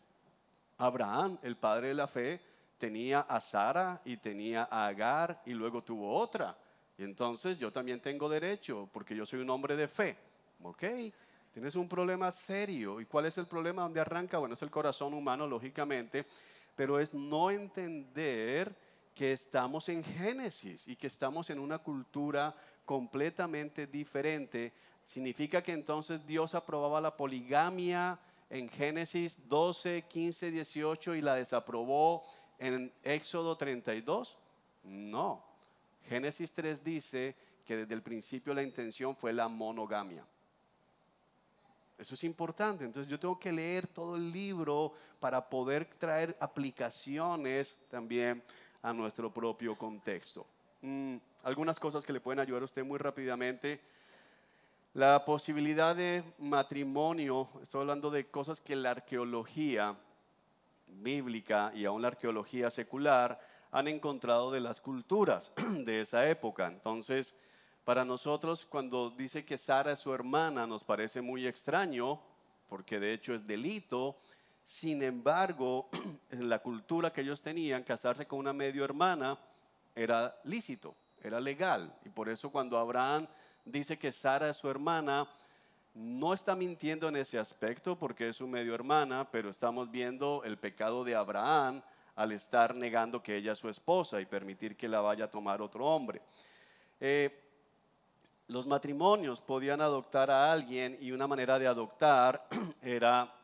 Abraham, el padre de la fe, tenía a Sara y tenía a Agar y luego tuvo otra. Y entonces yo también tengo derecho porque yo soy un hombre de fe. Ok, tienes un problema serio. ¿Y cuál es el problema? ¿Dónde arranca? Bueno, es el corazón humano, lógicamente, pero es no entender que estamos en Génesis y que estamos en una cultura completamente diferente. Significa que entonces Dios aprobaba la poligamia en Génesis 12, 15, 18 y la desaprobó en Éxodo 32. No, Génesis 3 dice que desde el principio la intención fue la monogamia. Eso es importante. Entonces yo tengo que leer todo el libro para poder traer aplicaciones también a nuestro propio contexto. Algunas cosas que le pueden ayudar a usted muy rápidamente. La posibilidad de matrimonio, estoy hablando de cosas que la arqueología bíblica y aún la arqueología secular han encontrado de las culturas de esa época. Entonces, para nosotros cuando dice que Sara es su hermana nos parece muy extraño, porque de hecho es delito. Sin embargo, en la cultura que ellos tenían, casarse con una medio hermana era lícito, era legal. Y por eso cuando Abraham dice que Sara es su hermana, no está mintiendo en ese aspecto porque es su medio hermana, pero estamos viendo el pecado de Abraham al estar negando que ella es su esposa y permitir que la vaya a tomar otro hombre. Eh, los matrimonios podían adoptar a alguien y una manera de adoptar era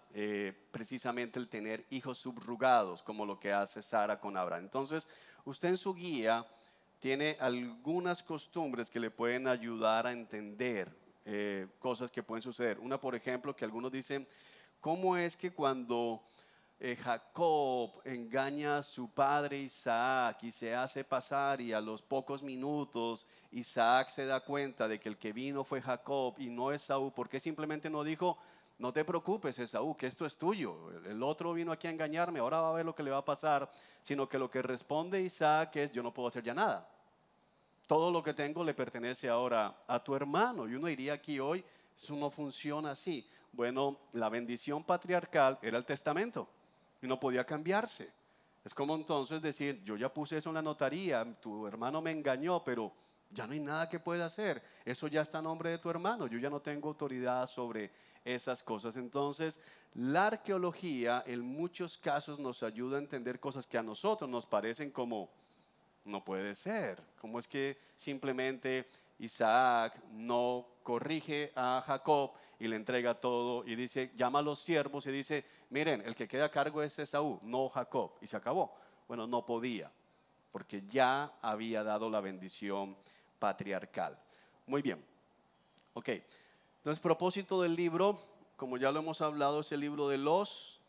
precisamente el tener hijos subrogados, como lo que hace Sara con Abraham. Entonces, usted en su guía tiene algunas costumbres que le pueden ayudar a entender cosas que pueden suceder. Una, por ejemplo, que algunos dicen, ¿cómo es que cuando Jacob engaña a su padre Isaac y se hace pasar y a los pocos minutos Isaac se da cuenta de que el que vino fue Jacob y no Esaú? ¿Por qué simplemente no dijo, no te preocupes Esaú, que esto es tuyo? El otro vino aquí a engañarme, ahora va a ver lo que le va a pasar. Sino que lo que responde Isaac es, yo no puedo hacer ya nada. Todo lo que tengo le pertenece ahora a tu hermano. Y uno diría aquí hoy, eso no funciona así. Bueno, la bendición patriarcal era el testamento y no podía cambiarse. Es como entonces decir, yo ya puse eso en la notaría, tu hermano me engañó, pero ya no hay nada que pueda hacer. Eso ya está a nombre de tu hermano, yo ya no tengo autoridad sobre esas cosas. Entonces, la arqueología en muchos casos nos ayuda a entender cosas que a nosotros nos parecen como, no puede ser. ¿Cómo es que simplemente Isaac no corrige a Jacob y le entrega todo y dice, llama a los siervos y dice, miren, el que queda a cargo es Esaú, no Jacob, y se acabó? Bueno, no podía, porque ya había dado la bendición patriarcal. Muy bien, ok. Entonces, propósito del libro, como ya lo hemos hablado, es el libro de los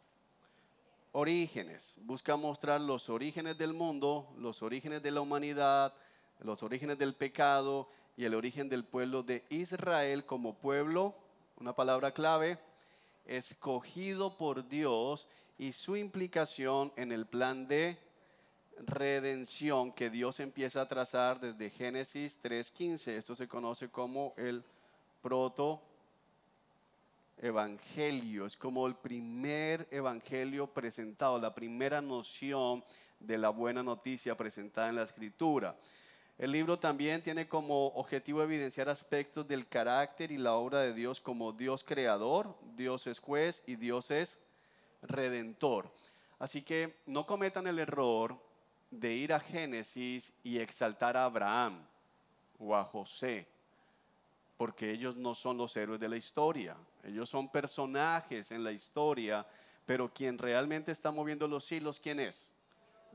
orígenes. Busca mostrar los orígenes del mundo, los orígenes de la humanidad, los orígenes del pecado y el origen del pueblo de Israel como pueblo, una palabra clave, escogido por Dios, y su implicación en el plan de redención que Dios empieza a trazar desde Génesis 3:15. Esto se conoce como el proto evangelio, es como el primer evangelio presentado, la primera noción de la buena noticia presentada en la escritura. El libro también tiene como objetivo evidenciar aspectos del carácter y la obra de Dios como Dios creador, Dios es juez y Dios es redentor. Así que no cometan el error de ir a Génesis y exaltar a Abraham o a José, porque ellos no son los héroes de la historia. Ellos son personajes en la historia, pero quien realmente está moviendo los hilos, ¿quién es?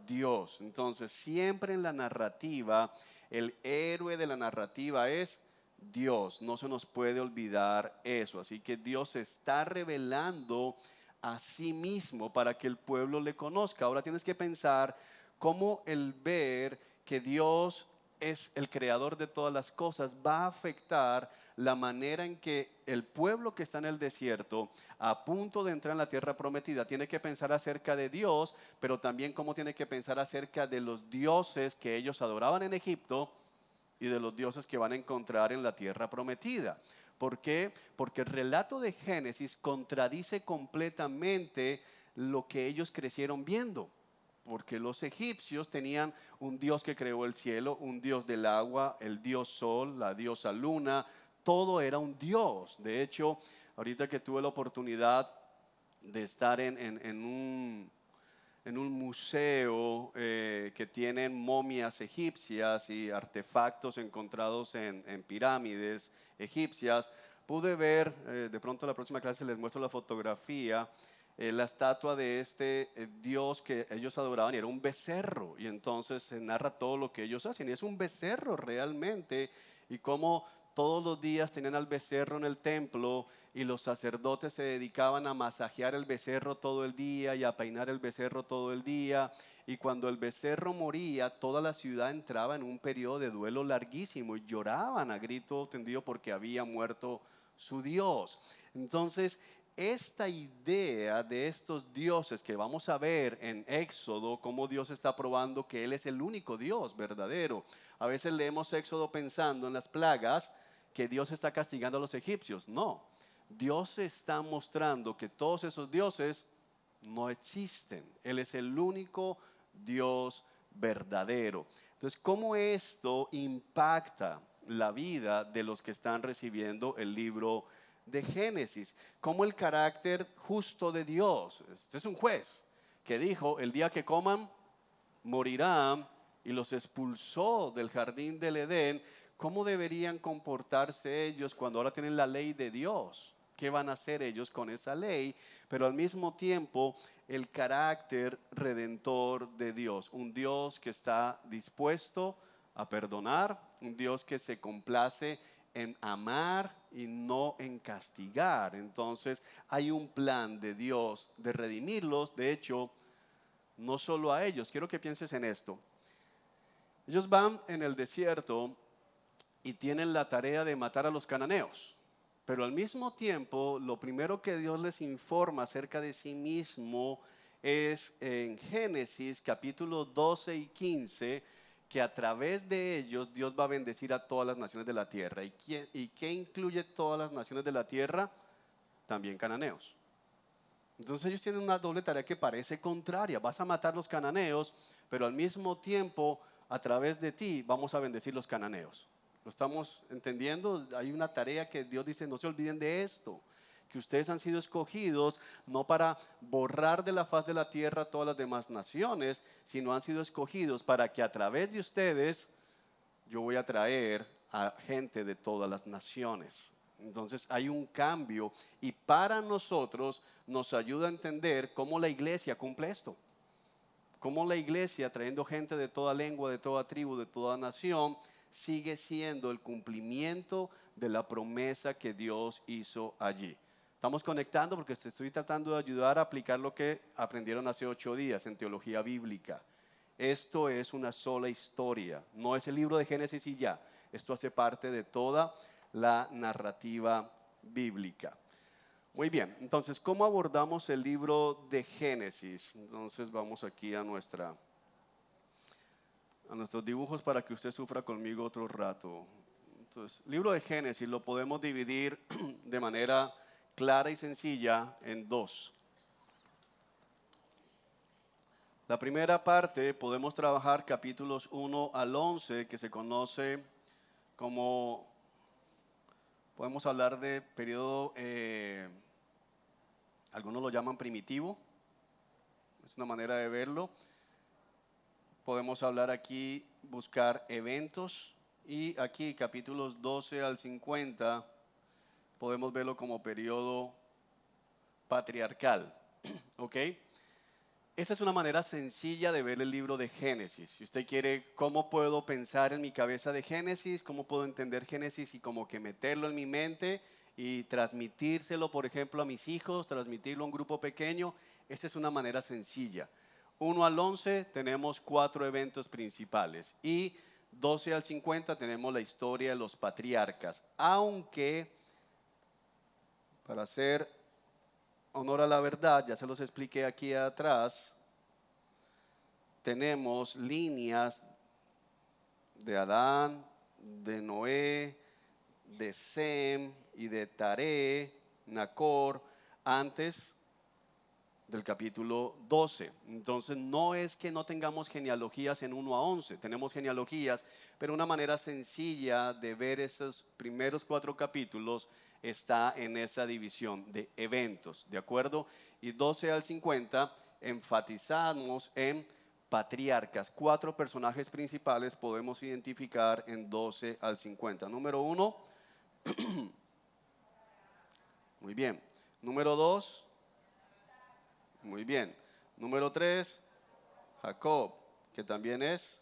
Dios. Entonces, siempre en la narrativa, el héroe de la narrativa es Dios. No se nos puede olvidar eso. Así que Dios se está revelando a sí mismo para que el pueblo le conozca. Ahora tienes que pensar cómo el ver que Dios es el creador de todas las cosas va a afectar la manera en que el pueblo que está en el desierto, a punto de entrar en la tierra prometida, tiene que pensar acerca de Dios, pero también cómo tiene que pensar acerca de los dioses que ellos adoraban en Egipto y de los dioses que van a encontrar en la tierra prometida. ¿Por qué? Porque el relato de Génesis contradice completamente lo que ellos crecieron viendo. Porque los egipcios tenían un Dios que creó el cielo, un Dios del agua, el Dios sol, la diosa luna, todo era un Dios. De hecho, ahorita que tuve la oportunidad de estar en un museo que tienen momias egipcias y artefactos encontrados en pirámides egipcias, pude ver, de pronto en la próxima clase les muestro la fotografía, la estatua de este Dios que ellos adoraban, y era un becerro, y entonces se narra todo lo que ellos hacen, y es un becerro realmente, y cómo todos los días tenían al becerro en el templo y los sacerdotes se dedicaban a masajear el becerro todo el día y a peinar el becerro todo el día. Y cuando el becerro moría, toda la ciudad entraba en un periodo de duelo larguísimo y lloraban a grito tendido porque había muerto su Dios. Entonces, esta idea de estos dioses que vamos a ver en Éxodo, cómo Dios está probando que Él es el único Dios verdadero. A veces leemos Éxodo pensando en las plagas, que Dios está castigando a los egipcios. No, Dios está mostrando que todos esos dioses no existen. Él es el único Dios verdadero. Entonces, ¿cómo esto impacta la vida de los que están recibiendo el libro de Génesis? ¿Cómo el carácter justo de Dios? Este es un juez que dijo, el día que coman, morirán, y los expulsó del jardín del Edén. ¿Cómo deberían comportarse ellos cuando ahora tienen la ley de Dios? ¿Qué van a hacer ellos con esa ley? Pero al mismo tiempo, el carácter redentor de Dios, un Dios que está dispuesto a perdonar, un Dios que se complace en amar y no en castigar. Entonces hay un plan de Dios de redimirlos. De hecho, no solo a ellos, quiero que pienses en esto. Ellos van en el desierto y tienen la tarea de matar a los cananeos. Pero al mismo tiempo, lo primero que Dios les informa acerca de sí mismo es en Génesis capítulo 12 y 15, que a través de ellos Dios va a bendecir a todas las naciones de la tierra. ¿Y qué incluye todas las naciones de la tierra? También cananeos. Entonces ellos tienen una doble tarea que parece contraria. Vas a matar los cananeos, pero al mismo tiempo, a través de ti, vamos a bendecir los cananeos. ¿Lo estamos entendiendo? Hay una tarea que Dios dice, no se olviden de esto, que ustedes han sido escogidos no para borrar de la faz de la tierra todas las demás naciones, sino han sido escogidos para que a través de ustedes yo voy a traer a gente de todas las naciones. Entonces hay un cambio y para nosotros nos ayuda a entender cómo la iglesia cumple esto. Cómo la iglesia, trayendo gente de toda lengua, de toda tribu, de toda nación, sigue siendo el cumplimiento de la promesa que Dios hizo allí. Estamos conectando porque estoy tratando de ayudar a aplicar lo que aprendieron hace 8 días en teología bíblica. Esto es una sola historia, no es el libro de Génesis y ya. Esto hace parte de toda la narrativa bíblica. Muy bien, entonces, ¿cómo abordamos el libro de Génesis? Entonces vamos aquí a nuestros dibujos para que usted sufra conmigo otro rato. Entonces, el libro de Génesis lo podemos dividir de manera clara y sencilla en dos. La primera parte podemos trabajar capítulos 1 al 11, que se conoce como, podemos hablar de periodo, algunos lo llaman primitivo, es una manera de verlo. Podemos hablar aquí, buscar eventos, y aquí capítulos 12 al 50 podemos verlo como periodo patriarcal, ¿ok? Esta es una manera sencilla de ver el libro de Génesis. Si usted quiere, ¿cómo puedo pensar en mi cabeza de Génesis? ¿Cómo puedo entender Génesis y como que meterlo en mi mente y transmitírselo, por ejemplo, a mis hijos, transmitirlo a un grupo pequeño? Esta es una manera sencilla. 1 al 11 tenemos 4 eventos principales y 12 al 50 tenemos la historia de los patriarcas. Aunque, para hacer honor a la verdad, ya se los expliqué aquí atrás, tenemos líneas de Adán, de Noé, de Sem y de Taré, Nacor, antes del capítulo 12. Entonces no es que no tengamos genealogías en 1 a 11, tenemos genealogías, pero una manera sencilla de ver esos primeros 4 capítulos está en esa división de eventos, ¿de acuerdo? Y 12 al 50 enfatizamos en patriarcas. 4 personajes principales podemos identificar en 12 al 50. Número 1, muy bien. Número 2, muy bien. Número 3, Jacob, que también es.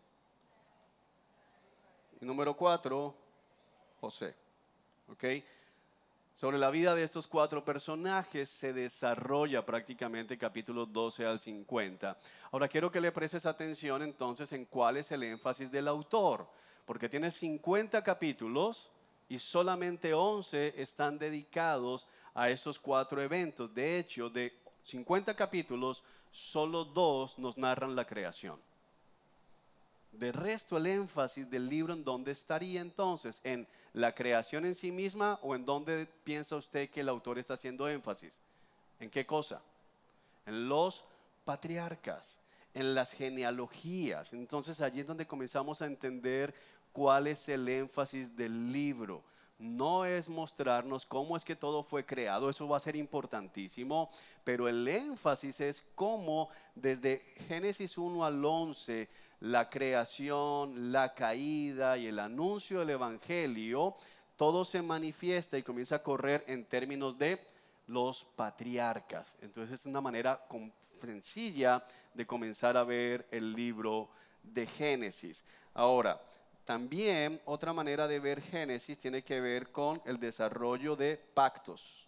Y número 4, José. ¿ok? Sobre la vida de estos 4 personajes se desarrolla prácticamente capítulos 12 al 50. Ahora quiero que le prestes atención entonces en cuál es el énfasis del autor, porque tiene 50 capítulos y solamente 11 están dedicados a esos 4 eventos. De hecho, de 50 capítulos, solo 2 nos narran la creación. De resto, el énfasis del libro, ¿en dónde estaría entonces? ¿En la creación en sí misma o en dónde piensa usted que el autor está haciendo énfasis? ¿En qué cosa? En los patriarcas, en las genealogías. Entonces allí es donde comenzamos a entender cuál es el énfasis del libro. No es mostrarnos cómo es que todo fue creado, eso va a ser importantísimo, pero el énfasis es cómo desde Génesis 1 al 11, la creación, la caída y el anuncio del Evangelio, todo se manifiesta y comienza a correr en términos de los patriarcas. Entonces es una manera sencilla de comenzar a ver el libro de Génesis. Ahora, también otra manera de ver Génesis tiene que ver con el desarrollo de pactos.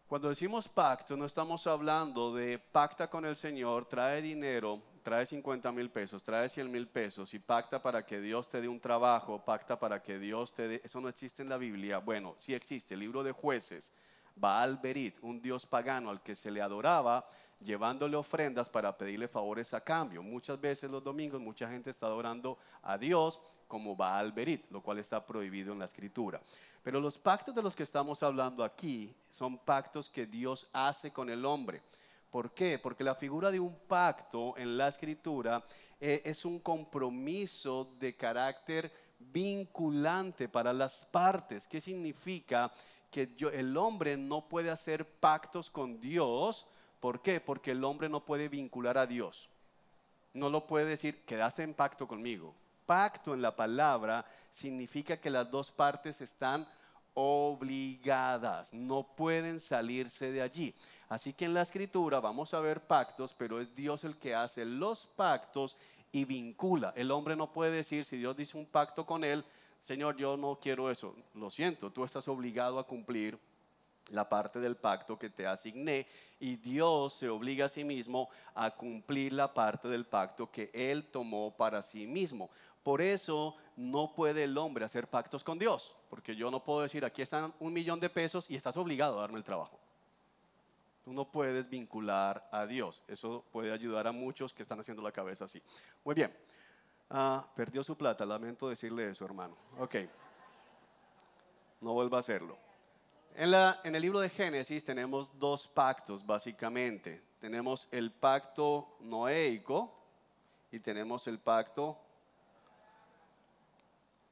Cuando decimos pacto, no estamos hablando de pacta con el Señor, trae dinero, trae 50,000 pesos, trae 100,000 pesos y pacta para que Dios te dé un trabajo, pacta para que Dios te dé. Eso no existe en la Biblia. Bueno, sí existe, el libro de Jueces. Baal Berit, un dios pagano al que se le adoraba, llevándole ofrendas para pedirle favores a cambio. Muchas veces los domingos mucha gente está adorando a Dios como Baal Berit, lo cual está prohibido en la Escritura. Pero los pactos de los que estamos hablando aquí son pactos que Dios hace con el hombre. ¿Por qué? Porque la figura de un pacto en la Escritura es un compromiso de carácter vinculante para las partes. ¿Qué significa? Que el hombre no puede hacer pactos con Dios. ¿Por qué? Porque el hombre no puede vincular a Dios. No lo puede decir, quedaste en pacto conmigo. Pacto en la palabra significa que las dos partes están obligadas, no pueden salirse de allí. Así que en la escritura vamos a ver pactos, pero es Dios el que hace los pactos y vincula. El hombre no puede decir, si Dios dice un pacto con él, Señor, yo no quiero eso. Lo siento, tú estás obligado a cumplir la parte del pacto que te asigné, y Dios se obliga a sí mismo a cumplir la parte del pacto que Él tomó para sí mismo. Por eso no puede el hombre hacer pactos con Dios, porque yo no puedo decir, aquí están 1,000,000 de pesos y estás obligado a darme el trabajo. Tú no puedes vincular a Dios. Eso puede ayudar a muchos que están haciendo la cabeza así. Muy bien. Perdió su plata, lamento decirle eso, hermano. Ok, no vuelva a hacerlo. En el libro de Génesis tenemos 2 pactos básicamente. Tenemos el pacto noéico y tenemos el pacto.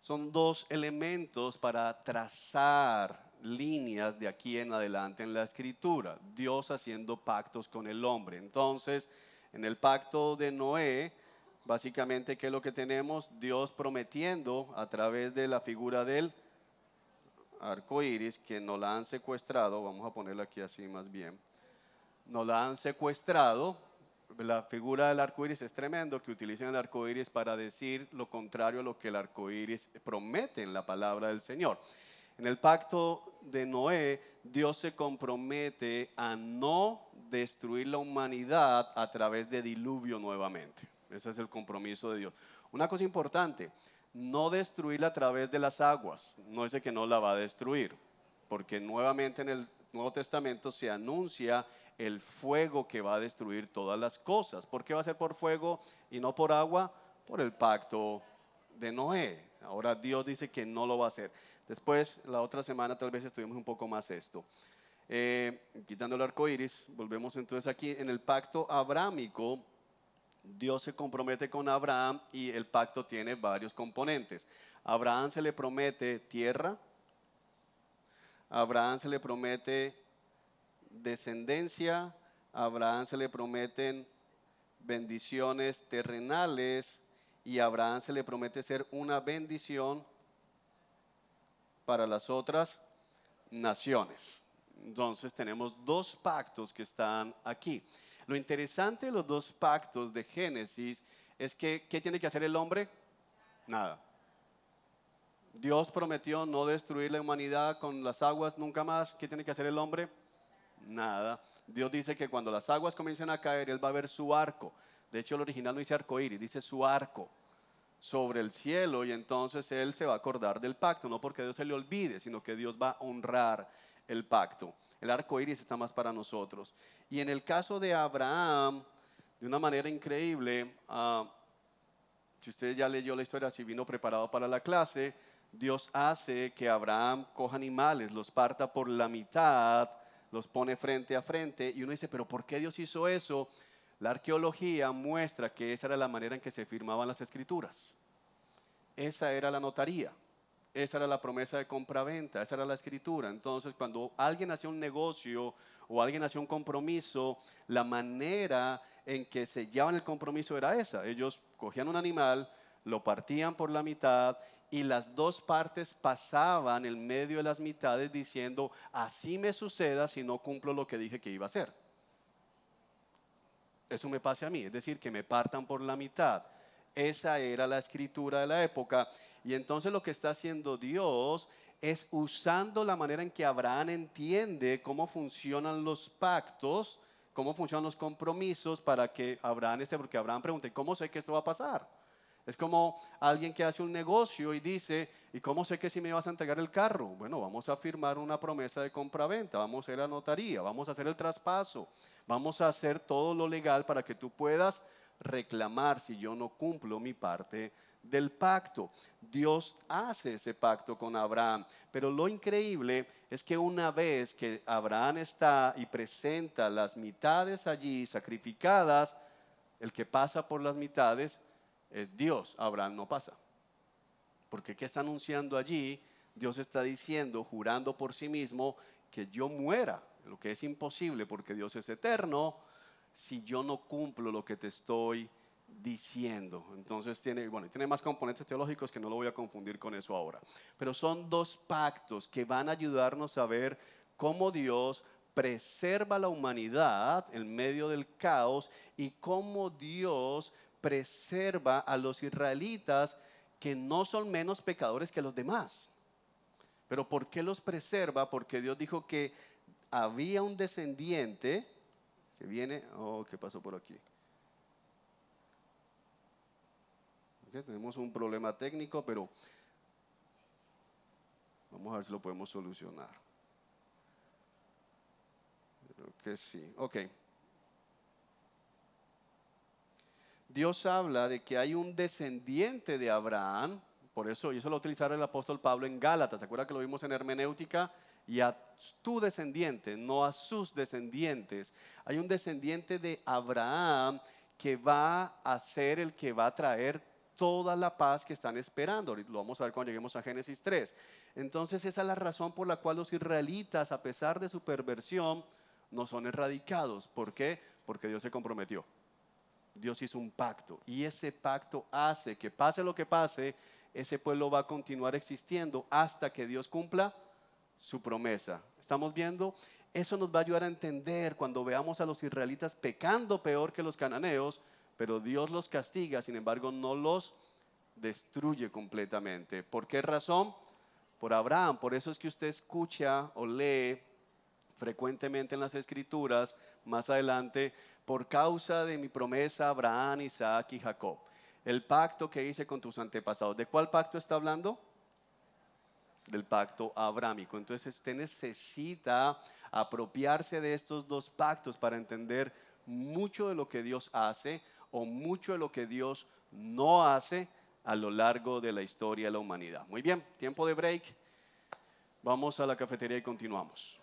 Son 2 elementos para trazar líneas de aquí en adelante en la escritura. Dios haciendo pactos con el hombre. Entonces, en el pacto de Noé, básicamente, ¿qué es lo que tenemos? Dios prometiendo a través de la figura del arco iris, que nos la han secuestrado. Vamos a ponerla aquí así más bien. Nos la han secuestrado. La figura del arco iris es tremendo, que utilizan el arco iris para decir lo contrario a lo que el arco iris promete en la palabra del Señor. En el pacto de Noé, Dios se compromete a no destruir la humanidad a través de diluvio nuevamente. Ese es el compromiso de Dios. Una cosa importante, no destruirla a través de las aguas. No es de que no la va a destruir, porque nuevamente en el Nuevo Testamento se anuncia el fuego que va a destruir todas las cosas. ¿Por qué va a ser por fuego y no por agua? Por el pacto de Noé. Ahora Dios dice que no lo va a hacer. Después, la otra semana tal vez estudiemos un poco más esto. Quitando el arco iris, volvemos entonces aquí en el pacto abrámico. Dios se compromete con Abraham y el pacto tiene varios componentes. A Abraham se le promete tierra, a Abraham se le promete descendencia, a Abraham se le prometen bendiciones terrenales y a Abraham se le promete ser una bendición para las otras naciones. Entonces tenemos 2 pactos que están aquí. Lo interesante de los 2 pactos de Génesis es que, ¿qué tiene que hacer el hombre? Nada. Dios prometió no destruir la humanidad con las aguas nunca más. ¿Qué tiene que hacer el hombre? Nada. Dios dice que cuando las aguas comiencen a caer, Él va a ver su arco. De hecho, el original no dice arco iris, dice su arco sobre el cielo, y entonces Él se va a acordar del pacto, no porque Dios se le olvide, sino que Dios va a honrar el pacto. El arco iris está más para nosotros. Y en el caso de Abraham, de una manera increíble, si usted ya leyó la historia, si vino preparado para la clase, Dios hace que Abraham coja animales, los parta por la mitad, los pone frente a frente, y uno dice, pero ¿por qué Dios hizo eso? La arqueología muestra que esa era la manera en que se firmaban las escrituras. Esa era la notaría, esa era la promesa de compra-venta, esa era la escritura. Entonces, cuando alguien hacía un negocio o alguien hacía un compromiso, la manera en que sellaban el compromiso era esa. Ellos cogían un animal, lo partían por la mitad y las dos partes pasaban en medio de las mitades diciendo, así me suceda si no cumplo lo que dije que iba a hacer. Eso me pase a mí, es decir, que me partan por la mitad. Esa era la escritura de la época. Y entonces lo que está haciendo Dios es usando la manera en que Abraham entiende cómo funcionan los pactos, cómo funcionan los compromisos para que Abraham esté, porque Abraham pregunta, ¿y cómo sé que esto va a pasar? Es como alguien que hace un negocio y dice, ¿y cómo sé que si me vas a entregar el carro? Bueno, vamos a firmar una promesa de compra-venta, vamos a ir a la notaría, vamos a hacer el traspaso, vamos a hacer todo lo legal para que tú puedas reclamar si yo no cumplo mi parte del pacto. Dios hace ese pacto con Abraham, pero lo increíble es que una vez que Abraham está y presenta las mitades allí sacrificadas, el que pasa por las mitades es Dios, Abraham no pasa. Porque ¿qué está anunciando allí? Dios está diciendo, jurando por sí mismo, que yo muera, lo que es imposible porque Dios es eterno, si yo no cumplo lo que te estoy diciendo. Entonces tiene más componentes teológicos que no lo voy a confundir con eso ahora. Pero son dos pactos que van a ayudarnos a ver cómo Dios preserva la humanidad en medio del caos y cómo Dios preserva a los israelitas que no son menos pecadores que los demás. Pero ¿por qué los preserva? Porque Dios dijo que había un descendiente que viene. Oh, ¿qué pasó por aquí? Okay, tenemos un problema técnico, pero vamos a ver si lo podemos solucionar. Creo que sí. Ok. Dios habla de que hay un descendiente de Abraham, por eso, y eso lo utilizará el apóstol Pablo en Gálatas, ¿se acuerda que lo vimos en hermenéutica? Y a tu descendiente, no a sus descendientes. Hay un descendiente de Abraham que va a ser el que va a traer toda la paz que están esperando. Lo vamos a ver cuando lleguemos a Génesis 3. Entonces esa es la razón por la cual los israelitas, a pesar de su perversión, no son erradicados. ¿Por qué? Porque Dios se comprometió. Dios hizo un pacto y ese pacto hace que pase lo que pase, ese pueblo va a continuar existiendo hasta que Dios cumpla su promesa. ¿Estamos viendo? Eso nos va a ayudar a entender cuando veamos a los israelitas pecando peor que los cananeos, pero Dios los castiga, sin embargo no los destruye completamente. ¿Por qué razón? Por Abraham. Por eso es que usted escucha o lee frecuentemente en las escrituras, más adelante, por causa de mi promesa a Abraham, Isaac y Jacob. El pacto que hice con tus antepasados. ¿De cuál pacto está hablando? Del pacto abrámico. Entonces usted necesita apropiarse de estos dos pactos para entender mucho de lo que Dios hace o mucho de lo que Dios no hace a lo largo de la historia de la humanidad. Muy bien, tiempo de break. Vamos a la cafetería y continuamos.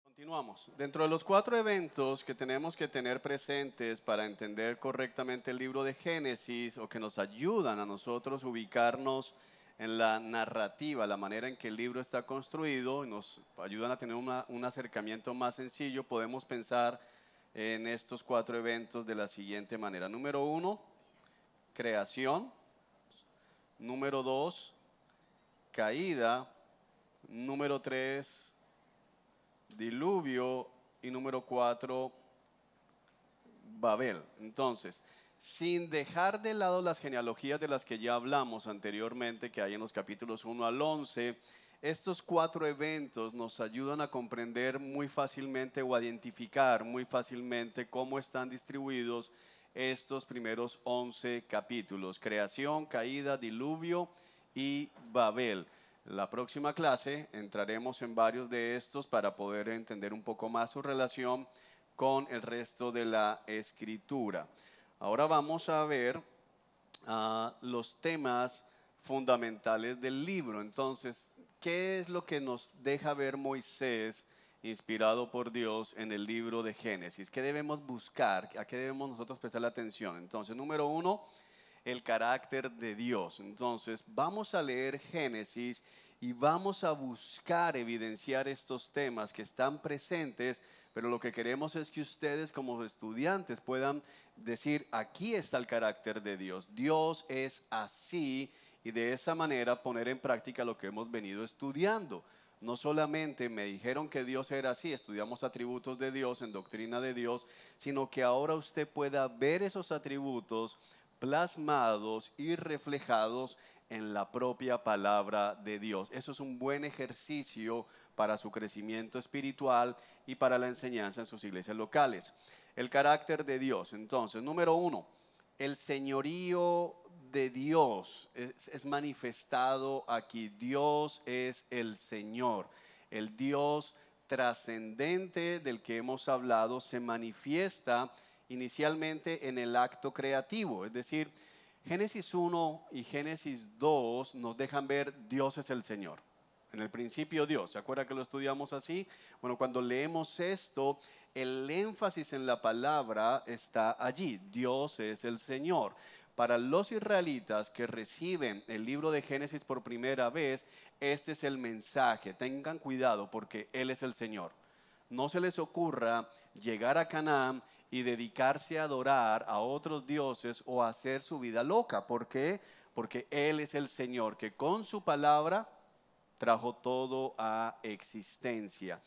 Continuamos. Dentro de los 4 eventos que tenemos que tener presentes para entender correctamente el libro de Génesis o que nos ayudan a nosotros ubicarnos en la narrativa, la manera en que el libro está construido, y nos ayudan a tener un acercamiento más sencillo, podemos pensar en estos 4 eventos de la siguiente manera. Número 1, creación. Número 2, caída. Número 3, diluvio. Y número 4, Babel. Entonces, sin dejar de lado las genealogías de las que ya hablamos anteriormente, que hay en los capítulos 1 al 11, estos 4 eventos nos ayudan a comprender muy fácilmente o a identificar muy fácilmente cómo están distribuidos estos primeros 11 capítulos: creación, caída, diluvio y Babel. La próxima clase entraremos en varios de estos para poder entender un poco más su relación con el resto de la escritura. Ahora vamos a ver los temas fundamentales del libro. Entonces, ¿qué es lo que nos deja ver Moisés, inspirado por Dios, en el libro de Génesis? ¿Qué debemos buscar? ¿A qué debemos nosotros prestar atención? Entonces, número 1, el carácter de Dios. Entonces, vamos a leer Génesis y vamos a buscar evidenciar estos temas que están presentes, pero lo que queremos es que ustedes como estudiantes puedan decir: aquí está el carácter de Dios. Dios es así, y de esa manera poner en práctica lo que hemos venido estudiando. No solamente me dijeron que Dios era así, estudiamos atributos de Dios en doctrina de Dios, sino que ahora usted pueda ver esos atributos plasmados y reflejados en la propia palabra de Dios. Eso es un buen ejercicio para su crecimiento espiritual y para la enseñanza en sus iglesias locales. El carácter de Dios. Entonces, número 1, el señorío de Dios es manifestado aquí. Dios es el Señor. El Dios trascendente del que hemos hablado se manifiesta inicialmente en el acto creativo, es decir, Génesis 1 y Génesis 2 nos dejan ver: Dios es el Señor. En el principio Dios, ¿se acuerda que lo estudiamos así? Bueno, cuando leemos esto, el énfasis en la palabra está allí: Dios es el Señor. Para los israelitas que reciben el libro de Génesis por primera vez, este es el mensaje: tengan cuidado porque Él es el Señor. No se les ocurra llegar a Canaán y dedicarse a adorar a otros dioses o a hacer su vida loca. ¿Por qué? Porque Él es el Señor que con su palabra trajo todo a existencia.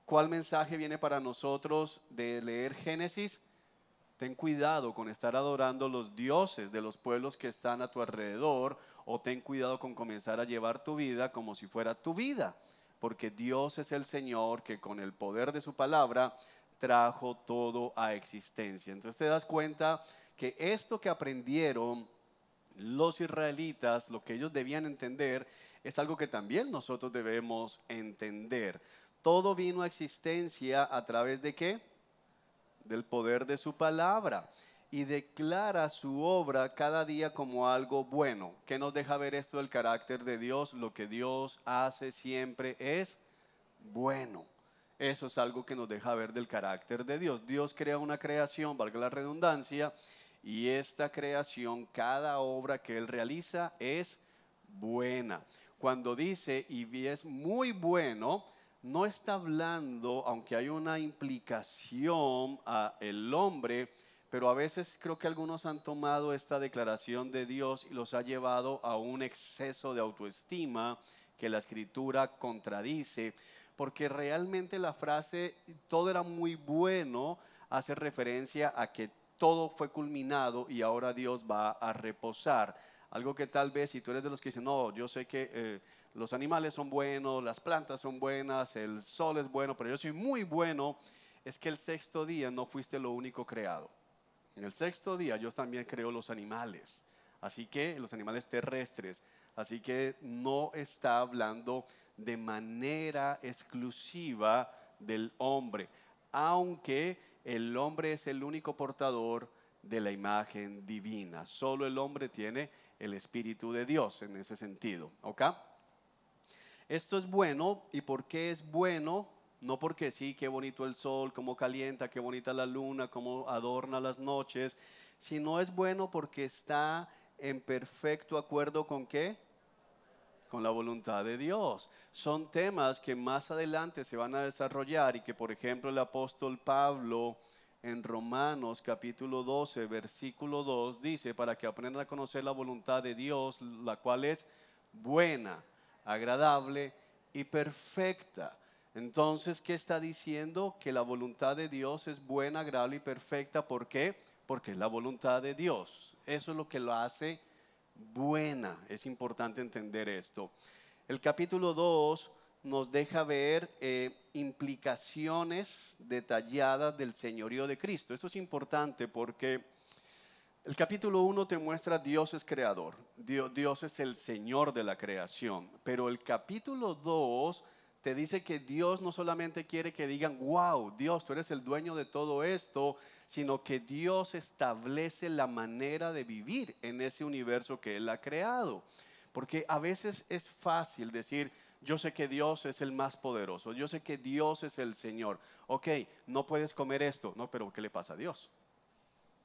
¿Cuál mensaje viene para nosotros de leer Génesis? Ten cuidado con estar adorando los dioses de los pueblos que están a tu alrededor, o ten cuidado con comenzar a llevar tu vida como si fuera tu vida, porque Dios es el Señor que con el poder de su palabra trajo todo a existencia. Entonces te das cuenta que esto que aprendieron los israelitas, lo que ellos debían entender, es algo que también nosotros debemos entender. Todo vino a existencia a través de ¿qué? Del poder de su palabra, y declara su obra cada día como algo bueno. ¿Qué nos deja ver esto del carácter de Dios? Lo que Dios hace siempre es bueno. Eso es algo que nos deja ver del carácter de Dios. Dios crea una creación, valga la redundancia, y esta creación, cada obra que Él realiza es buena. Cuando dice y es muy bueno, no está hablando, aunque hay una implicación a el hombre, pero a veces creo que algunos han tomado esta declaración de Dios y los ha llevado a un exceso de autoestima que la escritura contradice, porque realmente la frase todo era muy bueno hace referencia a que todo fue culminado y ahora Dios va a reposar. Algo que tal vez si tú eres de los que dicen: no, yo sé que los animales son buenos, las plantas son buenas, el sol es bueno, pero yo soy muy bueno, es que el sexto día no fuiste lo único creado. En el sexto día Dios también creó los animales, así que los animales terrestres, así que no está hablando de manera exclusiva del hombre, aunque el hombre es el único portador de la imagen divina. Solo el hombre tiene el Espíritu de Dios en ese sentido, ¿ok? Esto es bueno. ¿Y por qué es bueno? No porque sí, qué bonito el sol, cómo calienta, qué bonita la luna, cómo adorna las noches, sino es bueno porque está en perfecto acuerdo con ¿qué? Con la voluntad de Dios. Son temas que más adelante se van a desarrollar y que, por ejemplo, el apóstol Pablo en Romanos capítulo 12, versículo 2 dice: para que aprendan a conocer la voluntad de Dios, la cual es buena, agradable y perfecta. Entonces, ¿qué está diciendo? Que la voluntad de Dios es buena, agradable y perfecta. ¿Por qué? Porque es la voluntad de Dios. Eso es lo que lo hace buena. Es importante entender esto. El capítulo 2 nos deja ver implicaciones detalladas del señorío de Cristo. Eso es importante porque el capítulo 1 te muestra Dios es creador, Dios es el Señor de la creación, pero el capítulo 2 te dice que Dios no solamente quiere que digan, wow, Dios, tú eres el dueño de todo esto, sino que Dios establece la manera de vivir en ese universo que Él ha creado. Porque a veces es fácil decir, yo sé que Dios es el más poderoso, yo sé que Dios es el Señor. Ok, no puedes comer esto, no, pero ¿qué le pasa a Dios?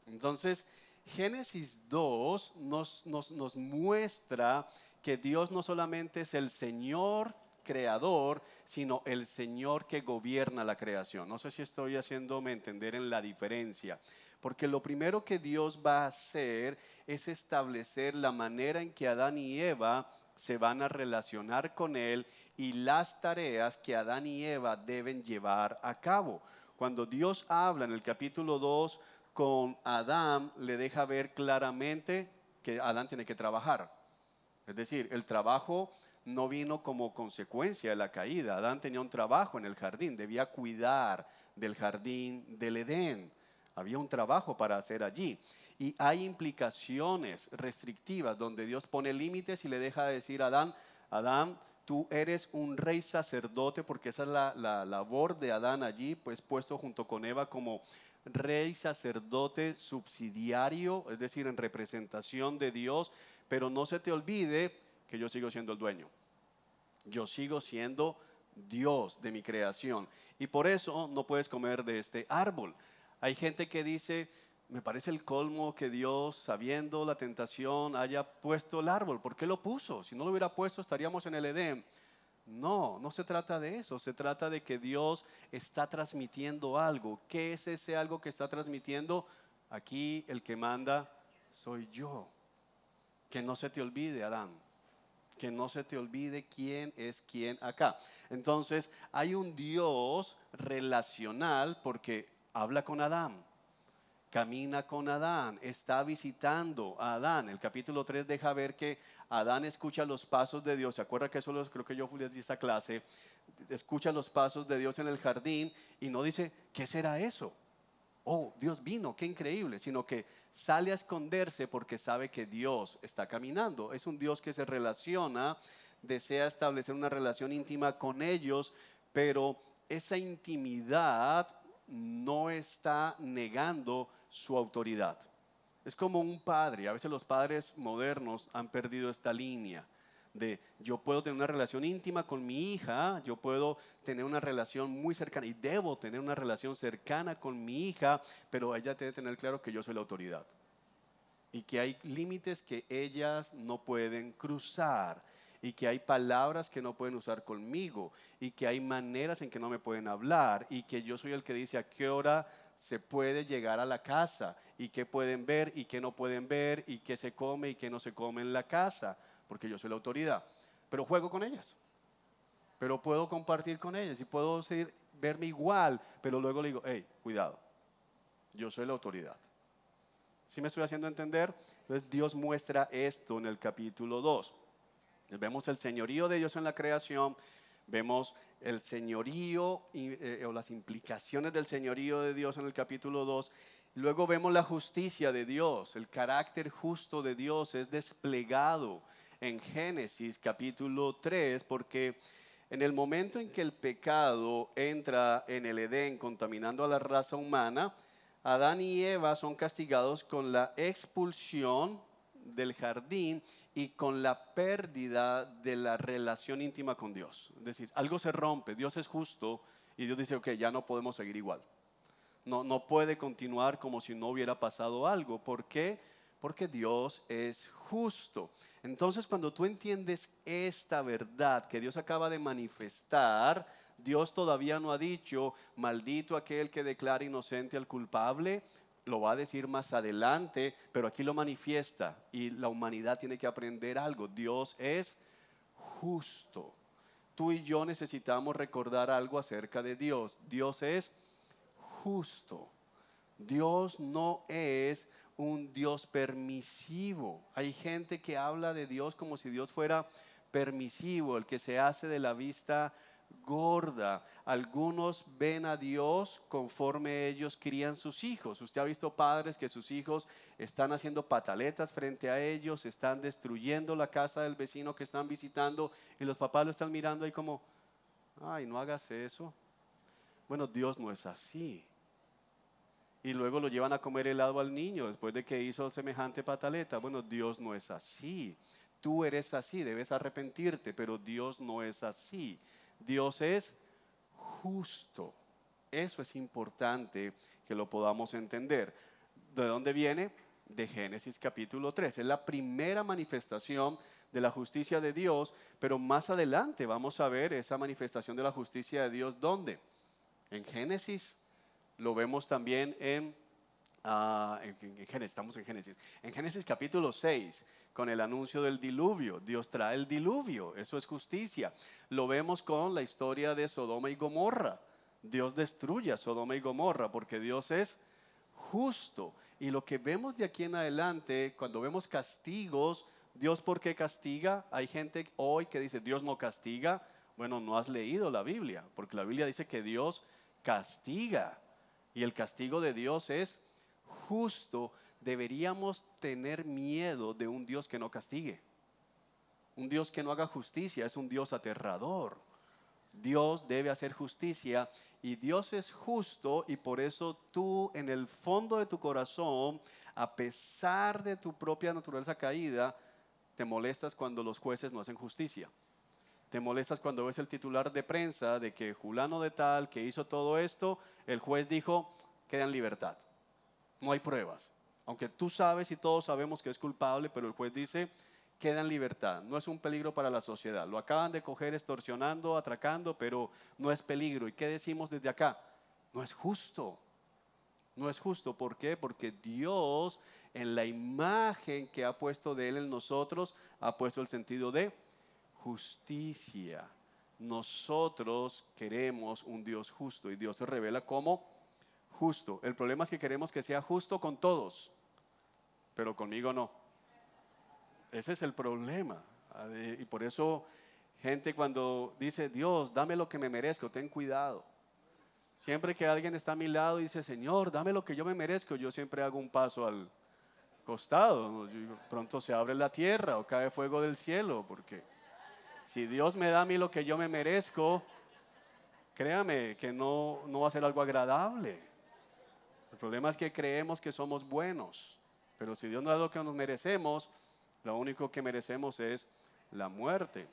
Entonces, Génesis 2 nos muestra que Dios no solamente es el Señor creador, sino el Señor que gobierna la creación. No sé si estoy haciéndome entender en la diferencia, porque lo primero que Dios va a hacer es establecer la manera en que Adán y Eva se van a relacionar con Él y las tareas que Adán y Eva deben llevar a cabo. Cuando Dios habla en el capítulo 2 con Adán, le deja ver claramente que Adán tiene que trabajar. Es decir, el trabajo no vino como consecuencia de la caída. Adán tenía un trabajo en el jardín, debía cuidar del jardín del Edén. Había un trabajo para hacer allí. Y hay implicaciones restrictivas donde Dios pone límites y le deja decir a Adán, Adán, tú eres un rey sacerdote, porque esa es la labor de Adán allí, pues puesto junto con Eva como rey sacerdote subsidiario, es decir, en representación de Dios, pero no se te olvide que yo sigo siendo el dueño. Yo sigo siendo Dios de mi creación. Y por eso no puedes comer de este árbol. Hay gente que dice, me parece el colmo que Dios, sabiendo la tentación, haya puesto el árbol. ¿Por qué lo puso? Si no lo hubiera puesto, estaríamos en el Edén. No, no se trata de eso, se trata de que Dios está transmitiendo algo. ¿Qué es ese algo que está transmitiendo? Aquí el que manda soy yo. Que no se te olvide, Adán, que no se te olvide quién es quién acá. Entonces, hay un Dios relacional porque habla con Adán, camina con Adán, está visitando a Adán. El capítulo 3 deja ver que Adán escucha los pasos de Dios. ¿Se acuerda que eso creo que yo fui a esta clase? Escucha los pasos de Dios en el jardín y no dice, ¿qué será eso? Oh, Dios vino, qué increíble, sino que sale a esconderse porque sabe que Dios está caminando. Es un Dios que se relaciona, desea establecer una relación íntima con ellos, pero esa intimidad no está negando su autoridad. Es como un padre, a veces los padres modernos han perdido esta línea de yo puedo tener una relación íntima con mi hija, yo puedo tener una relación muy cercana y debo tener una relación cercana con mi hija, pero ella debe tener claro que yo soy la autoridad y que hay límites que ellas no pueden cruzar y que hay palabras que no pueden usar conmigo y que hay maneras en que no me pueden hablar y que yo soy el que dice a qué hora se puede llegar a la casa y qué pueden ver y qué no pueden ver y qué se come y qué no se come en la casa, porque yo soy la autoridad. Pero juego con ellas, pero puedo compartir con ellas y puedo verme igual, pero luego le digo, hey, cuidado, yo soy la autoridad. ¿Sí me estoy haciendo entender? Entonces Dios muestra esto en el capítulo 2. Vemos el señorío de Dios en la creación, vemos el señorío o las implicaciones del señorío de Dios en el capítulo 2. Luego vemos la justicia de Dios, el carácter justo de Dios es desplegado en Génesis capítulo 3, porque en el momento en que el pecado entra en el Edén contaminando a la raza humana, Adán y Eva son castigados con la expulsión del jardín y con la pérdida de la relación íntima con Dios. Es decir, algo se rompe, Dios es justo y Dios dice, ok, ya no podemos seguir igual. No puede continuar como si no hubiera pasado algo. ¿Por qué? Porque Dios es justo. Entonces, cuando tú entiendes esta verdad que Dios acaba de manifestar, Dios todavía no ha dicho, maldito aquel que declara inocente al culpable, lo va a decir más adelante, pero aquí lo manifiesta y la humanidad tiene que aprender algo. Dios es justo. tú y yo necesitamos recordar algo acerca de Dios. Dios es justo. Dios no es un Dios permisivo. Hay gente que habla de Dios como si Dios fuera permisivo, el que se hace de la vista gorda. Algunos ven a Dios conforme ellos crían sus hijos. Usted ha visto padres que sus hijos están haciendo pataletas frente a ellos, están destruyendo la casa del vecino que están visitando y los papás lo están mirando ahí como, ay, no hagas eso. Bueno, Dios no es así. Y luego lo llevan a comer helado al niño después de que hizo semejante pataleta. Bueno, Dios no es así. Tú eres así, debes arrepentirte, pero Dios no es así. Dios es justo. Eso es importante que lo podamos entender. ¿De dónde viene? De Génesis capítulo 3. Es la primera manifestación de la justicia de Dios, pero más adelante vamos a ver esa manifestación de la justicia de Dios. ¿Dónde? En Génesis. Lo vemos también en Génesis, estamos en Génesis. En Génesis capítulo 6, con el anuncio del diluvio. Dios trae el diluvio, eso es justicia. Lo vemos con la historia de Sodoma y Gomorra. Dios destruye a Sodoma y Gomorra porque Dios es justo. Y lo que vemos de aquí en adelante, cuando vemos castigos, Dios, ¿por qué castiga? Hay gente hoy que dice, Dios no castiga. Bueno, no has leído la Biblia, porque la Biblia dice que Dios castiga. Y el castigo de Dios es justo. Deberíamos tener miedo de un Dios que no castigue. Un Dios que no haga justicia es un Dios aterrador. Dios debe hacer justicia y Dios es justo, y por eso tú en el fondo de tu corazón, a pesar de tu propia naturaleza caída, te molestas cuando los jueces no hacen justicia. Te molestas cuando ves el titular de prensa de que fulano de tal que hizo todo esto, el juez dijo, queda en libertad. No hay pruebas. Aunque tú sabes y todos sabemos que es culpable, pero el juez dice, queda en libertad. No es un peligro para la sociedad. Lo acaban de coger extorsionando, atracando, pero no es peligro. ¿Y qué decimos desde acá? No es justo. No es justo. ¿Por qué? Porque Dios, en la imagen que ha puesto de Él en nosotros, ha puesto el sentido de justicia. Nosotros queremos un Dios justo y Dios se revela como justo. El problema es que queremos que sea justo con todos, pero conmigo no. Ese es el problema. Y por eso gente cuando dice, Dios, dame lo que me merezco, ten cuidado. Siempre que alguien está a mi lado y dice, Señor, dame lo que yo me merezco, yo siempre hago un paso al costado. Yo digo, pronto se abre la tierra o cae fuego del cielo, porque si Dios me da a mí lo que yo me merezco, créame que no va a ser algo agradable. El problema es que creemos que somos buenos, pero si Dios nos da lo que nos merecemos, lo único que merecemos es la muerte,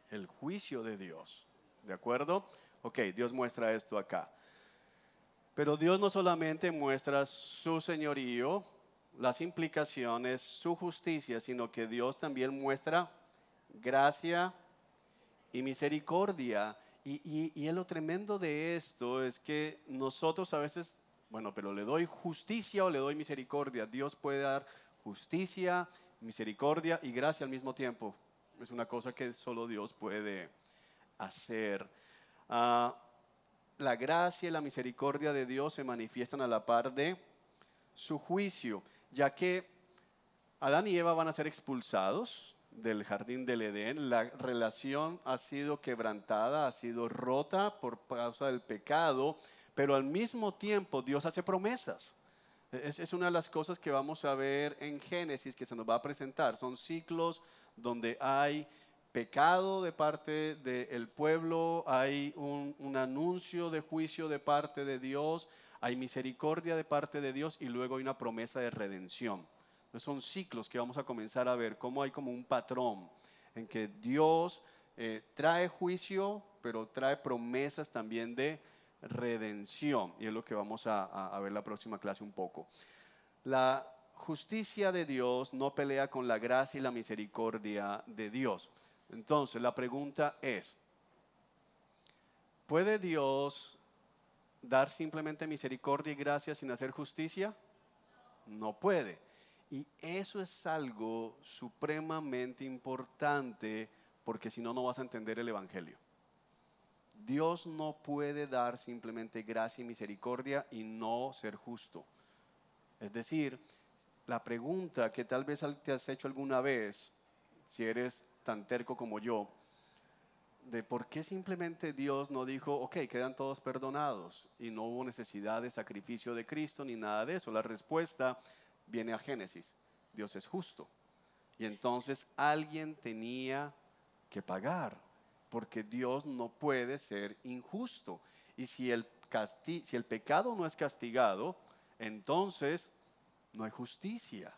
el juicio de Dios. ¿De acuerdo? Ok, Dios muestra esto acá. Pero Dios no solamente muestra su señorío, las implicaciones, su justicia, sino que Dios también muestra gracia y misericordia. Y lo tremendo de esto es que nosotros a veces, bueno, pero le doy justicia o le doy misericordia. Dios puede dar justicia, misericordia y gracia al mismo tiempo. Es una cosa que solo Dios puede hacer. La gracia y la misericordia de Dios se manifiestan a la par de su juicio, ya que Adán y Eva van a ser expulsados del jardín del Edén. La relación ha sido quebrantada, ha sido rota por causa del pecado, pero al mismo tiempo Dios hace promesas. Es una de las cosas que vamos a ver en Génesis que se nos va a presentar. Son ciclos donde hay pecado de parte del pueblo, hay un anuncio de juicio de parte de Dios, hay misericordia de parte de Dios y luego hay una promesa de redención. Son ciclos que vamos a comenzar a ver, cómo hay como un patrón en que Dios trae juicio, pero trae promesas también de redención. Y es lo que vamos a ver la próxima clase un poco. La justicia de Dios no pelea con la gracia y la misericordia de Dios. Entonces, la pregunta es, ¿puede Dios dar simplemente misericordia y gracia sin hacer justicia? No puede. Y eso es algo supremamente importante porque si no, no vas a entender el Evangelio. Dios no puede dar simplemente gracia y misericordia y no ser justo. Es decir, la pregunta que tal vez te has hecho alguna vez, si eres tan terco como yo, de por qué simplemente Dios no dijo, ok, quedan todos perdonados y no hubo necesidad de sacrificio de Cristo ni nada de eso. La respuesta viene a Génesis. Dios es justo. Y entonces alguien tenía que pagar, porque Dios no puede ser injusto. Y si el pecado no es castigado, entonces no hay justicia.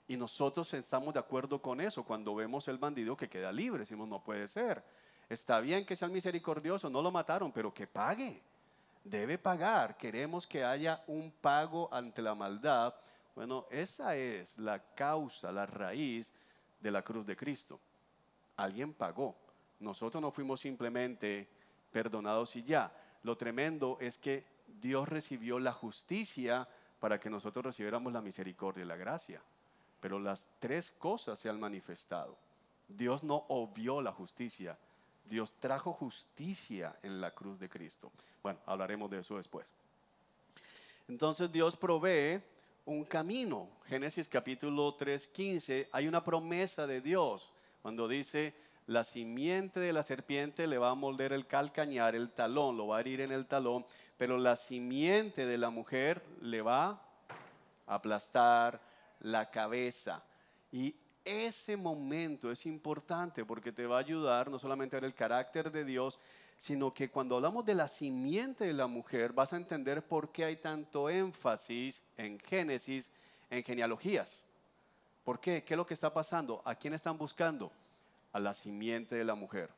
Y nosotros estamos de acuerdo con eso cuando vemos el bandido que queda libre. Decimos, no puede ser. Está bien que sea misericordioso, no lo mataron, pero que pague. Debe pagar. Queremos que haya un pago ante la maldad. Bueno, esa es la causa, la raíz de la cruz de Cristo. Alguien pagó. Nosotros no fuimos simplemente perdonados y ya. Lo tremendo es que Dios recibió la justicia para que nosotros recibiéramos la misericordia y la gracia. Pero las tres cosas se han manifestado. Dios no obvió la justicia. Dios trajo justicia en la cruz de Cristo. Bueno, hablaremos de eso después. Entonces Dios provee un camino. Génesis capítulo 3:15, hay una promesa de Dios cuando dice, la simiente de la serpiente le va a moldear el calcañar, el talón, lo va a herir en el talón, pero la simiente de la mujer le va a aplastar la cabeza. Y ese momento es importante porque te va a ayudar no solamente a ver el carácter de Dios, sino que cuando hablamos de la simiente de la mujer vas a entender por qué hay tanto énfasis en Génesis, en genealogías. ¿Por qué? ¿Qué es lo que está pasando? ¿A quién están buscando? A la simiente de la mujer.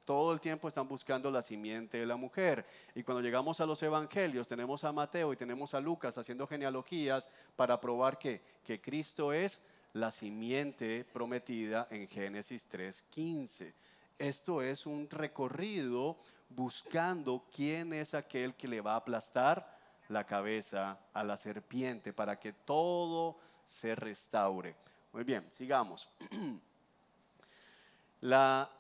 Todo el tiempo están buscando la simiente de la mujer. Y cuando llegamos a los evangelios, tenemos a Mateo y tenemos a Lucas haciendo genealogías para probar que Cristo es la simiente prometida en Génesis 3:15. Esto es un recorrido buscando quién es aquel que le va a aplastar la cabeza a la serpiente para que todo se restaure. Muy bien, sigamos. La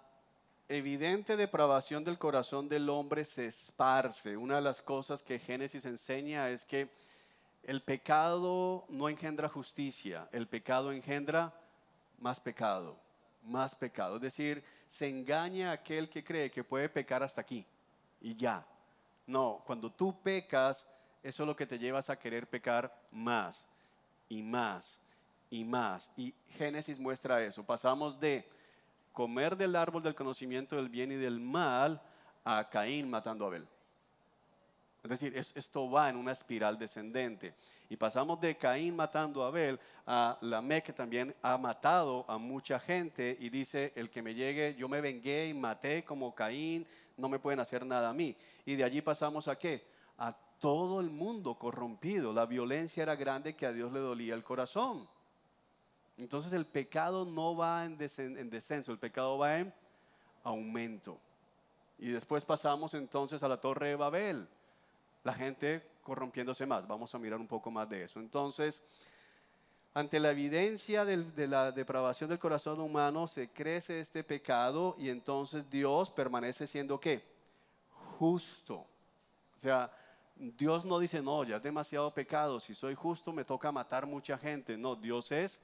evidente depravación del corazón del hombre se esparce. Una de las cosas que Génesis enseña es que el pecado no engendra justicia, el pecado engendra más pecado, más pecado. Es decir, se engaña a aquel que cree que puede pecar hasta aquí y ya. No, cuando tú pecas, eso es lo que te llevas a querer pecar más y más y más. Y Génesis muestra eso. Pasamos de comer del árbol del conocimiento del bien y del mal a Caín matando a Abel. Es decir, esto va en una espiral descendente. Y pasamos de Caín matando a Abel a Lamec, que también ha matado a mucha gente y dice, el que me llegue, yo me vengué y maté como Caín, no me pueden hacer nada a mí. Y de allí pasamos a ¿qué? A todo el mundo corrompido. La violencia era grande que a Dios le dolía el corazón. Entonces el pecado no va en descenso, el pecado va en aumento. Y después pasamos entonces a la Torre de Babel, la gente corrompiéndose más. Vamos a mirar un poco más de eso. Entonces, ante la evidencia de la depravación del corazón humano, se crece este pecado y entonces Dios permanece siendo ¿qué? Justo. O sea, Dios no dice, no, ya es demasiado pecado, si soy justo me toca matar mucha gente. No, Dios es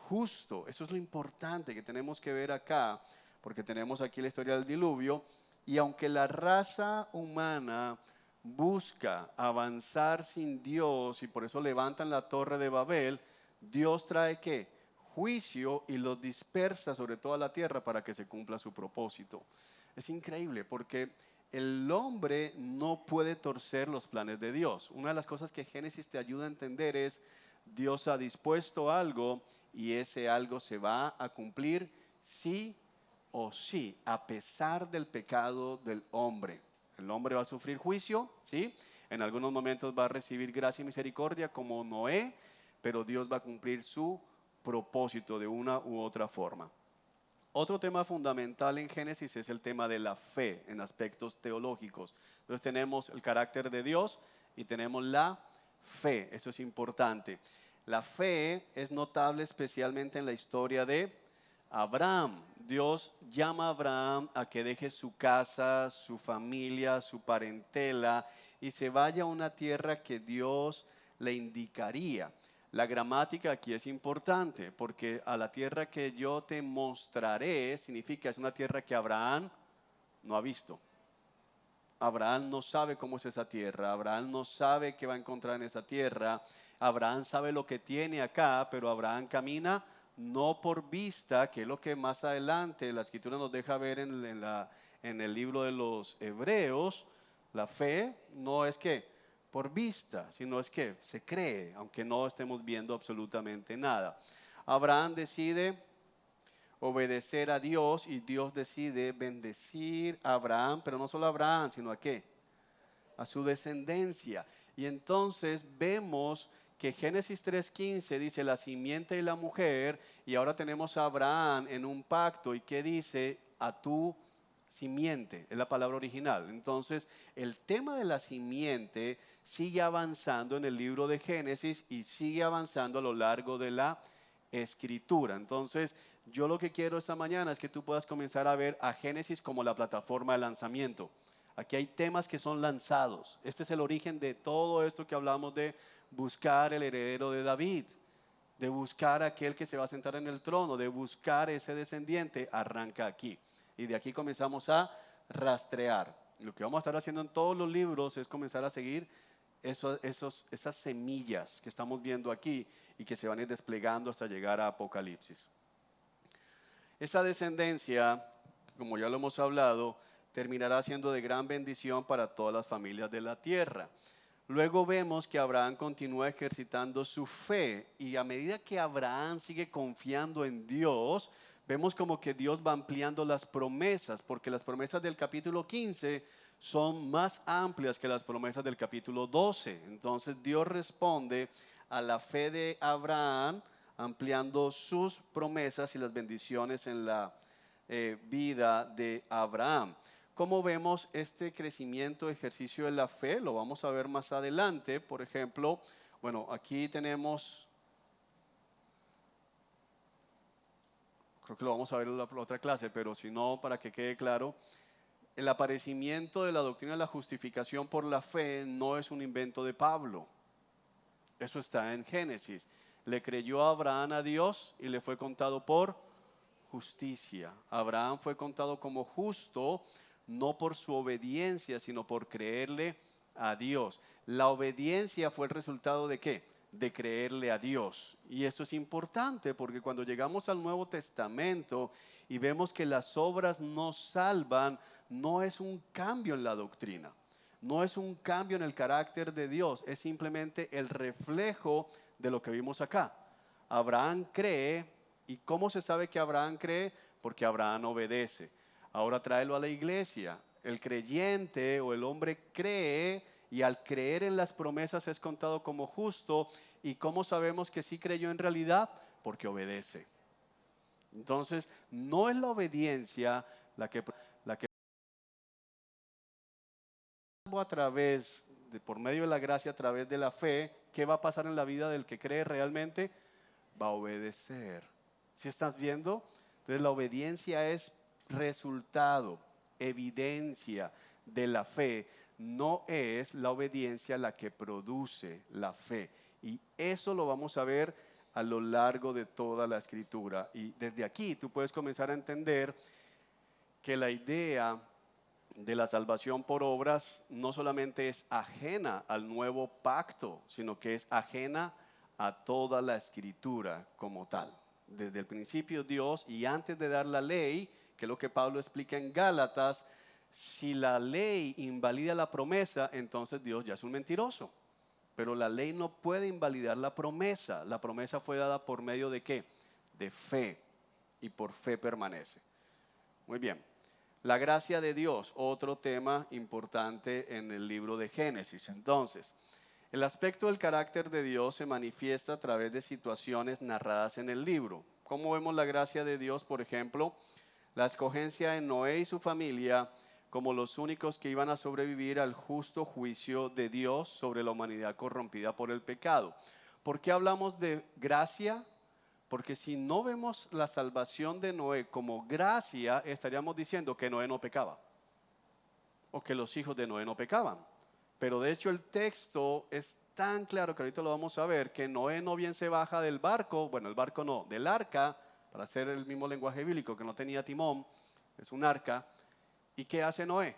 justo. Eso es lo importante que tenemos que ver acá, porque tenemos aquí la historia del diluvio, y aunque la raza humana busca avanzar sin Dios, y por eso levantan la Torre de Babel, Dios trae ¿qué? Juicio y los dispersa sobre toda la tierra para que se cumpla su propósito. Es increíble porque el hombre no puede torcer los planes de Dios. Una de las cosas que Génesis te ayuda a entender es, Dios ha dispuesto algo y ese algo se va a cumplir sí o sí, a pesar del pecado del hombre. El hombre va a sufrir juicio, ¿sí? En algunos momentos va a recibir gracia y misericordia como Noé, pero Dios va a cumplir su propósito de una u otra forma. Otro tema fundamental en Génesis es el tema de la fe en aspectos teológicos. Entonces tenemos el carácter de Dios y tenemos la fe, eso es importante. La fe es notable especialmente en la historia de Abraham. Dios llama a Abraham a que deje su casa, su familia, su parentela y se vaya a una tierra que Dios le indicaría. La gramática aquí es importante porque a la tierra que yo te mostraré significa es una tierra que Abraham no ha visto. Abraham no sabe cómo es esa tierra, Abraham no sabe qué va a encontrar en esa tierra, Abraham sabe lo que tiene acá, pero Abraham camina no por vista, que es lo que más adelante la escritura nos deja ver en el libro de los Hebreos. La fe no es que por vista, sino es que se cree, aunque no estemos viendo absolutamente nada. Abraham decide obedecer a Dios y Dios decide bendecir a Abraham, pero no solo a Abraham, sino a qué, a su descendencia. Y entonces vemos que Génesis 3:15 dice la simiente y la mujer, y ahora tenemos a Abraham en un pacto y que dice a tu simiente, es la palabra original. Entonces el tema de la simiente sigue avanzando en el libro de Génesis y sigue avanzando a lo largo de la escritura. Entonces yo lo que quiero esta mañana es que tú puedas comenzar a ver a Génesis como la plataforma de lanzamiento. Aquí hay temas que son lanzados. Este es el origen de todo esto que hablamos de buscar el heredero de David, de buscar aquel que se va a sentar en el trono, de buscar ese descendiente, arranca aquí. Y de aquí comenzamos a rastrear. Lo que vamos a estar haciendo en todos los libros es comenzar a seguir esas semillas que estamos viendo aquí y que se van a ir desplegando hasta llegar a Apocalipsis. Esa descendencia, como ya lo hemos hablado, terminará siendo de gran bendición para todas las familias de la tierra. Luego vemos que Abraham continúa ejercitando su fe y a medida que Abraham sigue confiando en Dios, vemos como que Dios va ampliando las promesas, porque las promesas del capítulo 15 son más amplias que las promesas del capítulo 12. Entonces Dios responde a la fe de Abraham ampliando sus promesas y las bendiciones en la vida de Abraham. ¿Cómo vemos este crecimiento, ejercicio de la fe? Lo vamos a ver más adelante. Por ejemplo, bueno, aquí tenemos, creo que lo vamos a ver en la otra clase, pero si no, para que quede claro, el aparecimiento de la doctrina de la justificación por la fe no es un invento de Pablo. Eso está en Génesis. Le creyó Abraham a Dios y le fue contado por justicia. Abraham fue contado como justo no por su obediencia, sino por creerle a Dios. La obediencia fue el resultado de ¿qué? De creerle a Dios. Y esto es importante porque cuando llegamos al Nuevo Testamento y vemos que las obras nos salvan, no es un cambio en la doctrina. No es un cambio en el carácter de Dios, es simplemente el reflejo de lo que vimos acá. Abraham cree, ¿y cómo se sabe que Abraham cree? Porque Abraham obedece. Ahora tráelo a la iglesia. El creyente o el hombre cree y al creer en las promesas es contado como justo. ¿Y cómo sabemos que sí creyó en realidad? Porque obedece. Entonces, no es la obediencia la que a través de, por medio de la gracia, a través de la fe, ¿qué va a pasar en la vida del que cree realmente? Va a obedecer. ¿Sí estás viendo? Entonces la obediencia es resultado, evidencia de la fe. No es la obediencia la que produce la fe. Y eso lo vamos a ver a lo largo de toda la escritura. Y desde aquí tú puedes comenzar a entender que la idea de la salvación por obras no solamente es ajena al nuevo pacto, sino que es ajena a toda la escritura como tal. Desde el principio Dios, y antes de dar la ley, que es lo que Pablo explica en Gálatas, si la ley invalida la promesa, entonces Dios ya es un mentiroso. Pero la ley no puede invalidar la promesa. La promesa fue dada por medio de ¿qué? De fe. Y por fe permanece. Muy bien. La gracia de Dios, otro tema importante en el libro de Génesis. Entonces, el aspecto del carácter de Dios se manifiesta a través de situaciones narradas en el libro. ¿Cómo vemos la gracia de Dios? Por ejemplo, la escogencia de Noé y su familia como los únicos que iban a sobrevivir al justo juicio de Dios sobre la humanidad corrompida por el pecado. ¿Por qué hablamos de gracia? Porque si no vemos la salvación de Noé como gracia, estaríamos diciendo que Noé no pecaba o que los hijos de Noé no pecaban. Pero de hecho el texto es tan claro que ahorita lo vamos a ver, que Noé no bien se baja del barco, bueno, el barco no, del arca, para hacer el mismo lenguaje bíblico, que no tenía timón, es un arca. ¿Y qué hace Noé?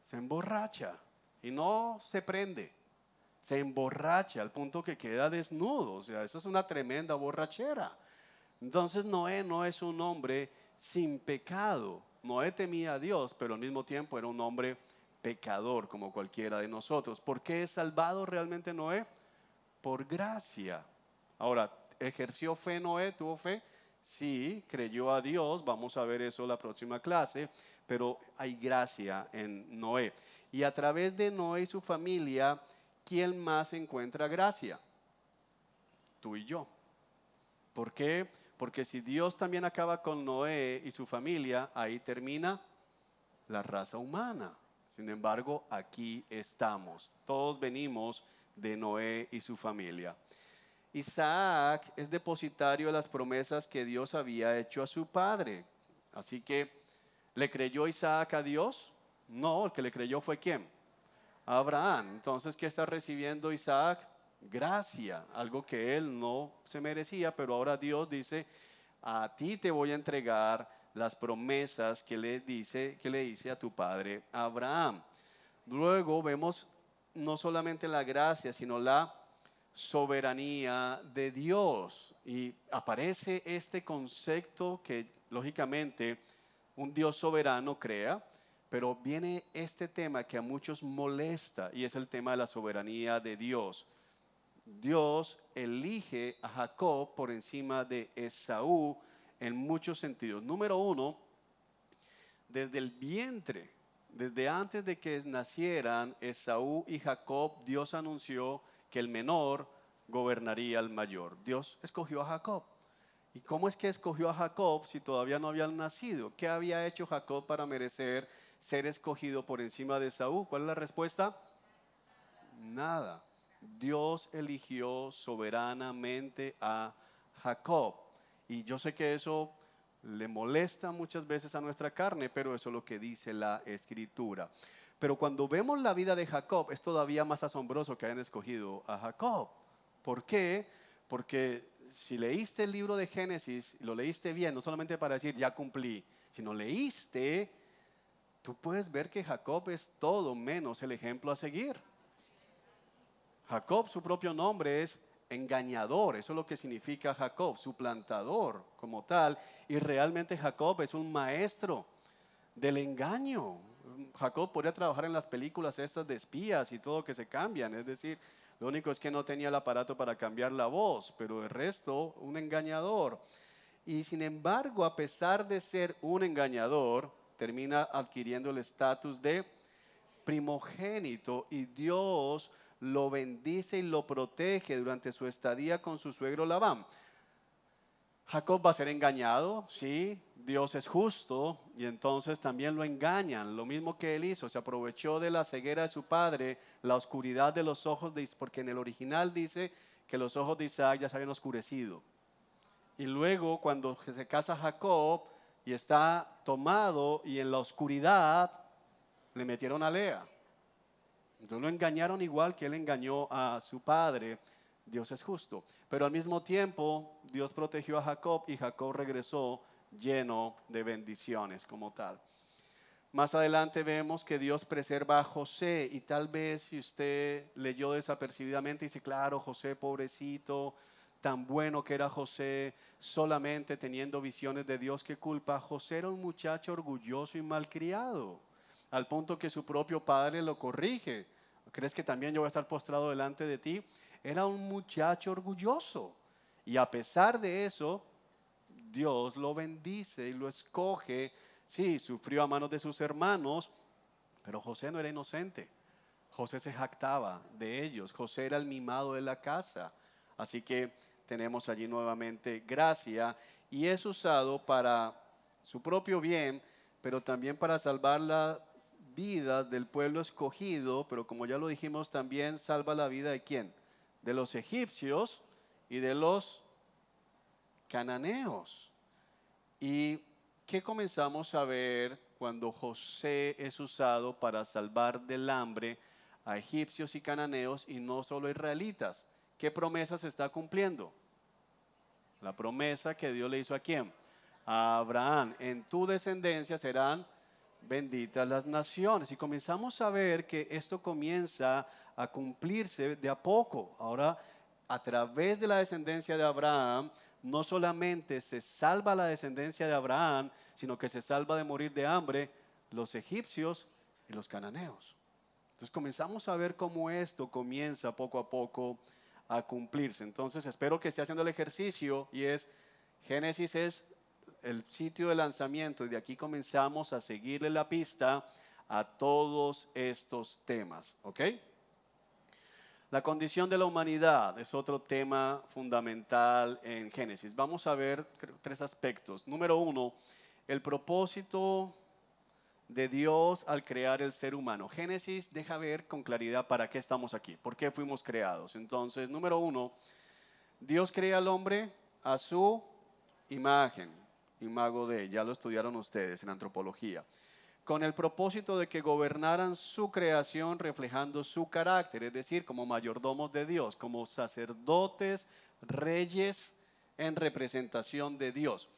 Se emborracha y no se prende, se emborracha al punto que queda desnudo. O sea, eso es una tremenda borrachera. Entonces Noé no es un hombre sin pecado. Noé temía a Dios, pero al mismo tiempo era un hombre pecador como cualquiera de nosotros. ¿Por qué es salvado realmente Noé? Por gracia. Ahora, ¿ejerció fe Noé? ¿Tuvo fe? Sí, creyó a Dios. Vamos a ver eso la próxima clase. Pero hay gracia en Noé. Y a través de Noé y su familia, ¿quién más encuentra gracia? Tú y yo. ¿Por qué? Porque si Dios también acaba con Noé y su familia, ahí termina la raza humana. Sin embargo, aquí estamos. Todos venimos de Noé y su familia. Isaac es depositario de las promesas que Dios había hecho a su padre. Así que, ¿le creyó Isaac a Dios? No, el que le creyó fue ¿quién? Abraham. Entonces, ¿qué está recibiendo Isaac? Gracia, algo que él no se merecía, pero ahora Dios dice, a ti te voy a entregar las promesas que le hice a tu padre Abraham. Luego vemos no solamente la gracia, sino la soberanía de Dios. Y aparece este concepto que lógicamente un Dios soberano crea, pero viene este tema que a muchos molesta y es el tema de la soberanía de Dios. Dios elige a Jacob por encima de Esaú en muchos sentidos. Número uno, desde el vientre, desde antes de que nacieran Esaú y Jacob, Dios anunció que el menor gobernaría al mayor. Dios escogió a Jacob. ¿Y cómo es que escogió a Jacob si todavía no habían nacido? ¿Qué había hecho Jacob para merecer ser escogido por encima de Esaú? ¿Cuál es la respuesta? Nada. Dios eligió soberanamente a Jacob. Y yo sé que eso le molesta muchas veces a nuestra carne, pero eso es lo que dice la Escritura. Pero cuando vemos la vida de Jacob, es todavía más asombroso que hayan escogido a Jacob. ¿Por qué? Porque si leíste el libro de Génesis, lo leíste bien, no solamente para decir ya cumplí, sino leíste, tú puedes ver que Jacob es todo menos el ejemplo a seguir. Jacob, su propio nombre es engañador, eso es lo que significa Jacob, suplantador como tal, y realmente Jacob es un maestro del engaño. Jacob podría trabajar en las películas estas de espías y todo que se cambian, es decir, lo único es que no tenía el aparato para cambiar la voz, pero el resto, un engañador. Y sin embargo, a pesar de ser un engañador, termina adquiriendo el estatus de primogénito y Dios lo bendice y lo protege durante su estadía con su suegro Labán. Jacob va a ser engañado, sí, Dios es justo y entonces también lo engañan, lo mismo que él hizo, se aprovechó de la ceguera de su padre, la oscuridad de los ojos de Isaac, porque en el original dice que los ojos de Isaac ya se habían oscurecido. Y luego cuando se casa Jacob y está tomado y en la oscuridad, le metieron a Lea. Entonces lo engañaron igual que él engañó a su padre. Dios es justo. Pero al mismo tiempo, Dios protegió a Jacob y Jacob regresó lleno de bendiciones como tal. Más adelante vemos que Dios preserva a José y tal vez si usted leyó desapercibidamente dice, claro, José pobrecito, tan bueno que era José, solamente teniendo visiones de Dios, ¿qué culpa? José era un muchacho orgulloso y malcriado, al punto que su propio padre lo corrige. ¿Crees que también yo voy a estar postrado delante de ti? Era un muchacho orgulloso y a pesar de eso, Dios lo bendice y lo escoge. Sí, sufrió a manos de sus hermanos, pero José no era inocente. José se jactaba de ellos. José era el mimado de la casa. Así que tenemos allí nuevamente gracia y es usado para su propio bien, pero también para salvar la vida del pueblo escogido, pero como ya lo dijimos, también salva la vida de quién? De los egipcios y de los cananeos. ¿Y qué comenzamos a ver cuando José es usado para salvar del hambre a egipcios y cananeos y no solo israelitas? ¿Qué promesa se está cumpliendo? La promesa que Dios le hizo ¿a quién? A Abraham. En tu descendencia serán benditas las naciones. Y comenzamos a ver que esto comienza a cumplirse de a poco. Ahora, a través de la descendencia de Abraham, no solamente se salva la descendencia de Abraham, sino que se salva de morir de hambre los egipcios y los cananeos. Entonces comenzamos a ver cómo esto comienza poco a poco a cumplirse. Entonces espero que esté haciendo el ejercicio y Génesis es el sitio de lanzamiento y de aquí comenzamos a seguirle la pista a todos estos temas, ¿ok? La condición de la humanidad es otro tema fundamental en Génesis. Vamos a ver tres aspectos. Número uno, el propósito de Dios al crear el ser humano. Génesis deja ver con claridad para qué estamos aquí, por qué fuimos creados. Entonces, número uno, Dios crea al hombre a su imagen, imago de, ya lo estudiaron ustedes en antropología, con el propósito de que gobernaran su creación reflejando su carácter, es decir, como mayordomos de Dios, como sacerdotes, reyes en representación de Dios.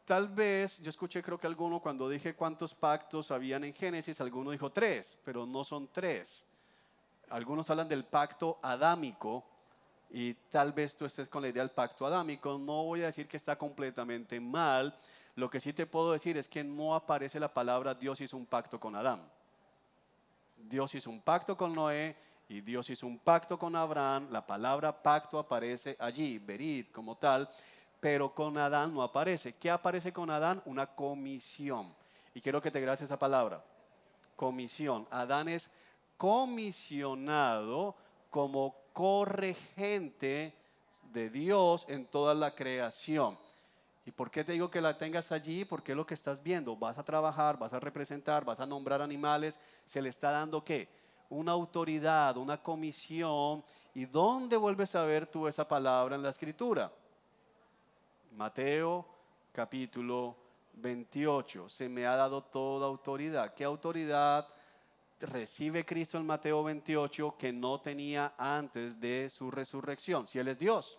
Tal vez, yo escuché creo que alguno cuando dije cuántos pactos habían en Génesis, alguno dijo 3, pero no son 3. Algunos hablan del pacto adámico y tal vez tú estés con la idea del pacto adámico. No voy a decir que está completamente mal. Lo que sí te puedo decir es que no aparece la palabra Dios hizo un pacto con Adán. Dios hizo un pacto con Noé y Dios hizo un pacto con Abraham. La palabra pacto aparece allí, berit como tal, pero con Adán no aparece. ¿Qué aparece con Adán? Una comisión. Y quiero que te gracias esa palabra, comisión. Adán es comisionado como corregente de Dios en toda la creación. ¿Y por qué te digo que la tengas allí? Porque es lo que estás viendo. Vas a trabajar, vas a representar, vas a nombrar animales. Se le está dando ¿qué? Una autoridad, una comisión. ¿Y dónde vuelves a ver tú esa palabra en la Escritura? Mateo capítulo 28. Se me ha dado toda autoridad. ¿Qué autoridad recibe Cristo en Mateo 28 que no tenía antes de su resurrección? Si Él es Dios.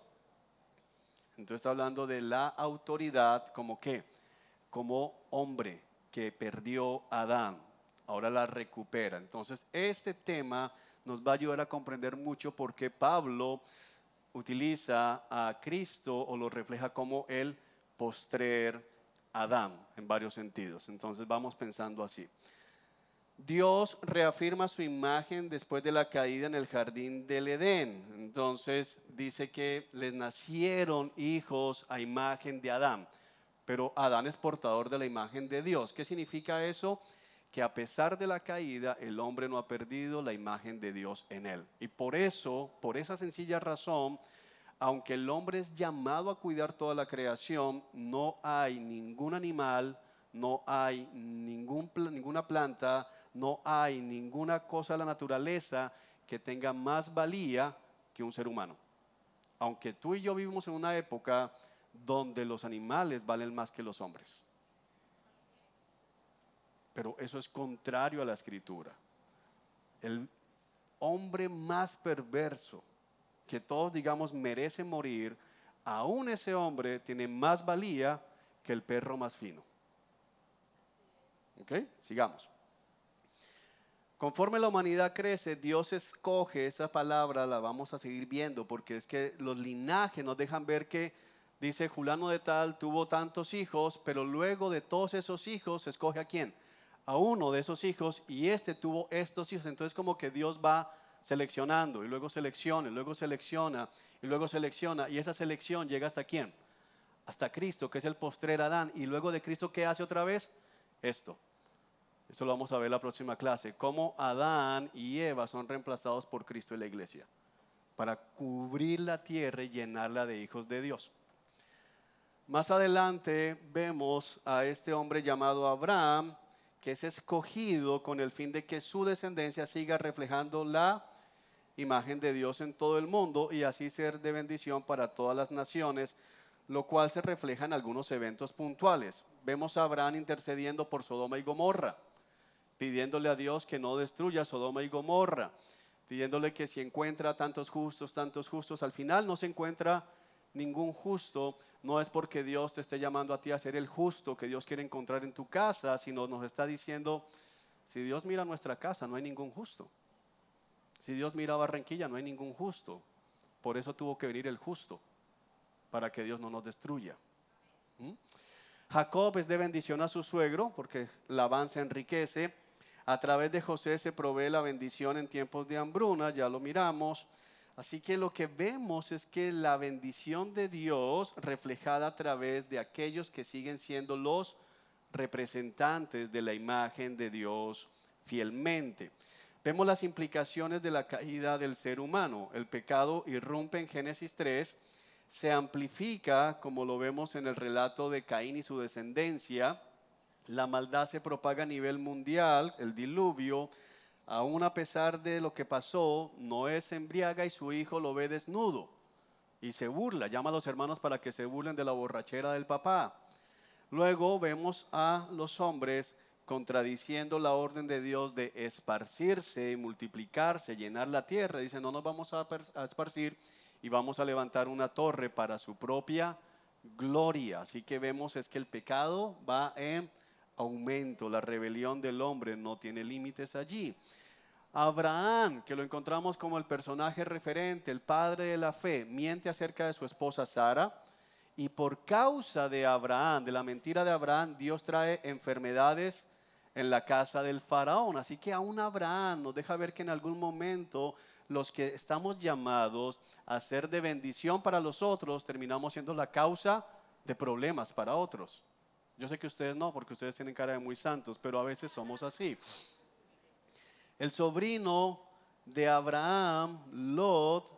Entonces está hablando de la autoridad como qué, como hombre que perdió a Adán, ahora la recupera. Entonces este tema nos va a ayudar a comprender mucho porque Pablo utiliza a Cristo o lo refleja como el postrer Adán en varios sentidos. Entonces vamos pensando así. Dios reafirma su imagen después de la caída en el jardín del Edén. Entonces dice que les nacieron hijos a imagen de Adán, pero Adán es portador de la imagen de Dios. ¿Qué significa eso? Que a pesar de la caída, el hombre no ha perdido la imagen de Dios en él. Y por eso, por esa sencilla razón, aunque el hombre es llamado a cuidar toda la creación, no hay ningún animal, no hay ninguna planta, no hay ninguna cosa de la naturaleza que tenga más valía que un ser humano. Aunque tú y yo vivimos en una época donde los animales valen más que los hombres. Pero eso es contrario a la Escritura. El hombre más perverso que todos digamos merece morir, aún ese hombre tiene más valía que el perro más fino. ¿Ok? Sigamos. Conforme la humanidad crece, Dios escoge esa palabra, la vamos a seguir viendo, porque es que los linajes nos dejan ver que, dice Fulano de tal, tuvo tantos hijos, pero luego de todos esos hijos, escoge a quién, a uno de esos hijos, y este tuvo estos hijos. Entonces como que Dios va seleccionando, y luego selecciona, y luego selecciona, y luego selecciona, y esa selección llega hasta quién, hasta Cristo, que es el postrer Adán, y luego de Cristo, ¿qué hace otra vez? Esto. Eso lo vamos a ver en la próxima clase. Cómo Adán y Eva son reemplazados por Cristo y la iglesia. Para cubrir la tierra y llenarla de hijos de Dios. Más adelante vemos a este hombre llamado Abraham, que es escogido con el fin de que su descendencia siga reflejando la imagen de Dios en todo el mundo y así ser de bendición para todas las naciones, lo cual se refleja en algunos eventos puntuales. Vemos a Abraham intercediendo por Sodoma y Gomorra, pidiéndole a Dios que no destruya Sodoma y Gomorra, pidiéndole que si encuentra tantos justos, al final no se encuentra ningún justo. No es porque Dios te esté llamando a ti a ser el justo que Dios quiere encontrar en tu casa, sino nos está diciendo, si Dios mira nuestra casa, no hay ningún justo. Si Dios mira a Barranquilla, no hay ningún justo. Por eso tuvo que venir el justo, para que Dios no nos destruya. ¿Mm? Jacob es de bendición a su suegro, porque Labán se enriquece. A través de José se provee la bendición en tiempos de hambruna, ya lo miramos. Así que lo que vemos es que la bendición de Dios reflejada a través de aquellos que siguen siendo los representantes de la imagen de Dios fielmente. Vemos las implicaciones de la caída del ser humano. El pecado irrumpe en Génesis 3, se amplifica, como lo vemos en el relato de Caín y su descendencia. La maldad se propaga a nivel mundial, el diluvio. Aún a pesar de lo que pasó, Noé se embriaga y su hijo lo ve desnudo y se burla, llama a los hermanos para que se burlen de la borrachera del papá. Luego vemos a los hombres contradiciendo la orden de Dios de esparcirse y multiplicarse, llenar la tierra. Dicen, no nos vamos a esparcir y vamos a levantar una torre para su propia gloria. Así que vemos es que el pecado va en aumento, la rebelión del hombre no tiene límites allí. Abraham, que lo encontramos como el personaje referente, el padre de la fe, miente acerca de su esposa Sara. Y por causa de Abraham, de la mentira de Abraham, Dios trae enfermedades en la casa del faraón. Así que aún Abraham nos deja ver que en algún momento los que estamos llamados a ser de bendición para los otros, terminamos siendo la causa de problemas para otros. Yo sé que ustedes no, porque ustedes tienen cara de muy santos, pero a veces somos así. El sobrino de Abraham, Lot,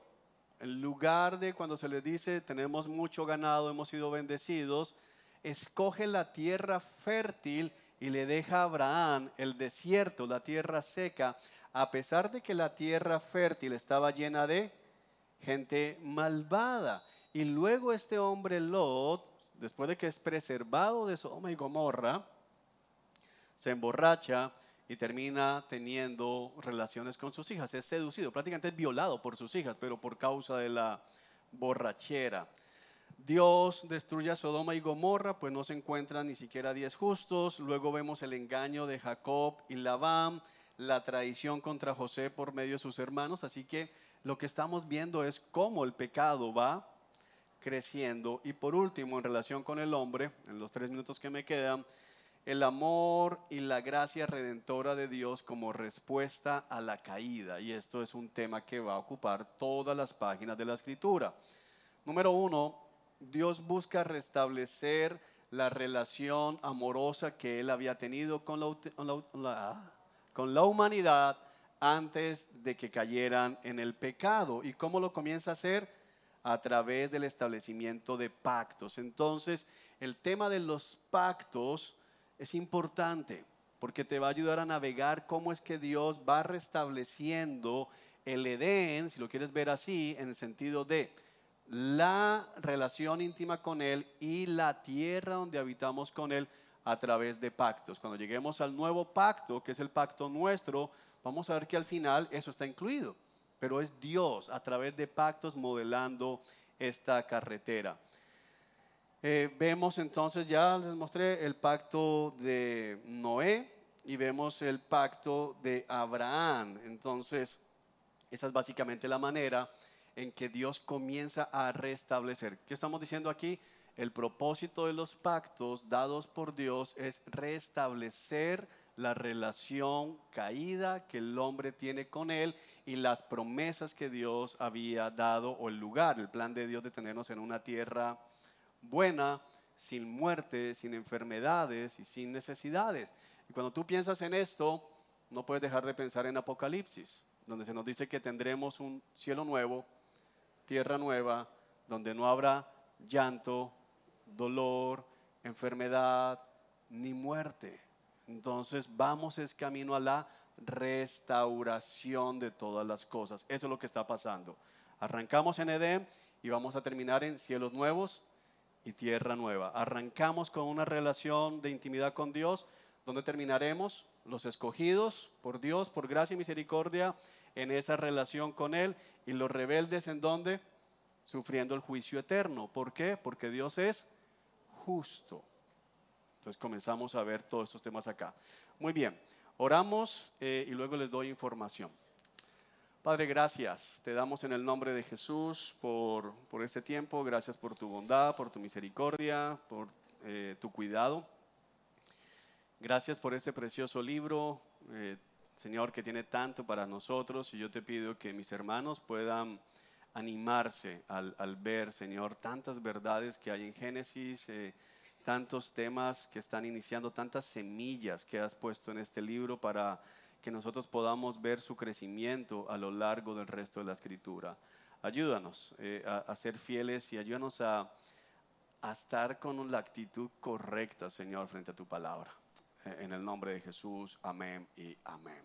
en lugar de cuando se les dice tenemos mucho ganado, hemos sido bendecidos, escoge la tierra fértil y le deja a Abraham el desierto, la tierra seca, a pesar de que la tierra fértil estaba llena de gente malvada. Y luego este hombre Lot, después de que es preservado de Sodoma y Gomorra, se emborracha y termina teniendo relaciones con sus hijas. Es seducido, prácticamente es violado por sus hijas, pero por causa de la borrachera. Dios destruye a Sodoma y Gomorra, pues no se encuentran ni siquiera 10 justos. Luego vemos el engaño de Jacob y Labán, la traición contra José por medio de sus hermanos. Así que lo que estamos viendo es cómo el pecado va creciendo. Y por último, en relación con el hombre, en los 3 minutos que me quedan, el amor y la gracia redentora de Dios como respuesta a la caída. Y esto es un tema que va a ocupar todas las páginas de la Escritura. Número 1, Dios busca restablecer la relación amorosa que Él había tenido con la humanidad antes de que cayeran en el pecado. ¿Y cómo lo comienza a hacer? A través del establecimiento de pactos. Entonces, el tema de los pactos es importante porque te va a ayudar a navegar cómo es que Dios va restableciendo el Edén, si lo quieres ver así, en el sentido de la relación íntima con Él y la tierra donde habitamos con Él a través de pactos. Cuando lleguemos al nuevo pacto, que es el pacto nuestro, vamos a ver que al final eso está incluido, pero es Dios a través de pactos modelando esta carretera. Vemos entonces, ya les mostré el pacto de Noé y vemos el pacto de Abraham. Entonces, esa es básicamente la manera en que Dios comienza a restablecer. ¿Qué estamos diciendo aquí? El propósito de los pactos dados por Dios es restablecer la relación caída que el hombre tiene con Él y las promesas que Dios había dado, o el lugar, el plan de Dios de tenernos en una tierra buena, sin muerte, sin enfermedades y sin necesidades. Y cuando tú piensas en esto, no puedes dejar de pensar en Apocalipsis, donde se nos dice que tendremos un cielo nuevo, tierra nueva, donde no habrá llanto, dolor, enfermedad, ni muerte. Entonces vamos es camino a la restauración de todas las cosas. Eso es lo que está pasando. Arrancamos en Edén y vamos a terminar en cielos nuevos y tierra nueva. Arrancamos con una relación de intimidad con Dios, donde terminaremos los escogidos por Dios, por gracia y misericordia, en esa relación con Él, y los rebeldes en donde sufriendo el juicio eterno. ¿Por qué? Porque Dios es justo. Entonces comenzamos a ver todos estos temas acá. Muy bien, oramos y luego les doy información. Padre, gracias. Te damos en el nombre de Jesús por este tiempo. Gracias por tu bondad, por tu misericordia, por tu cuidado. Gracias por este precioso libro, Señor, que tiene tanto para nosotros. Y yo te pido que mis hermanos puedan animarse al ver, Señor, tantas verdades que hay en Génesis, tantos temas que están iniciando, tantas semillas que has puesto en este libro para que nosotros podamos ver su crecimiento a lo largo del resto de la Escritura. Ayúdanos a ser fieles y ayúdanos a estar con la actitud correcta, Señor, frente a tu palabra. En el nombre de Jesús, amén y amén.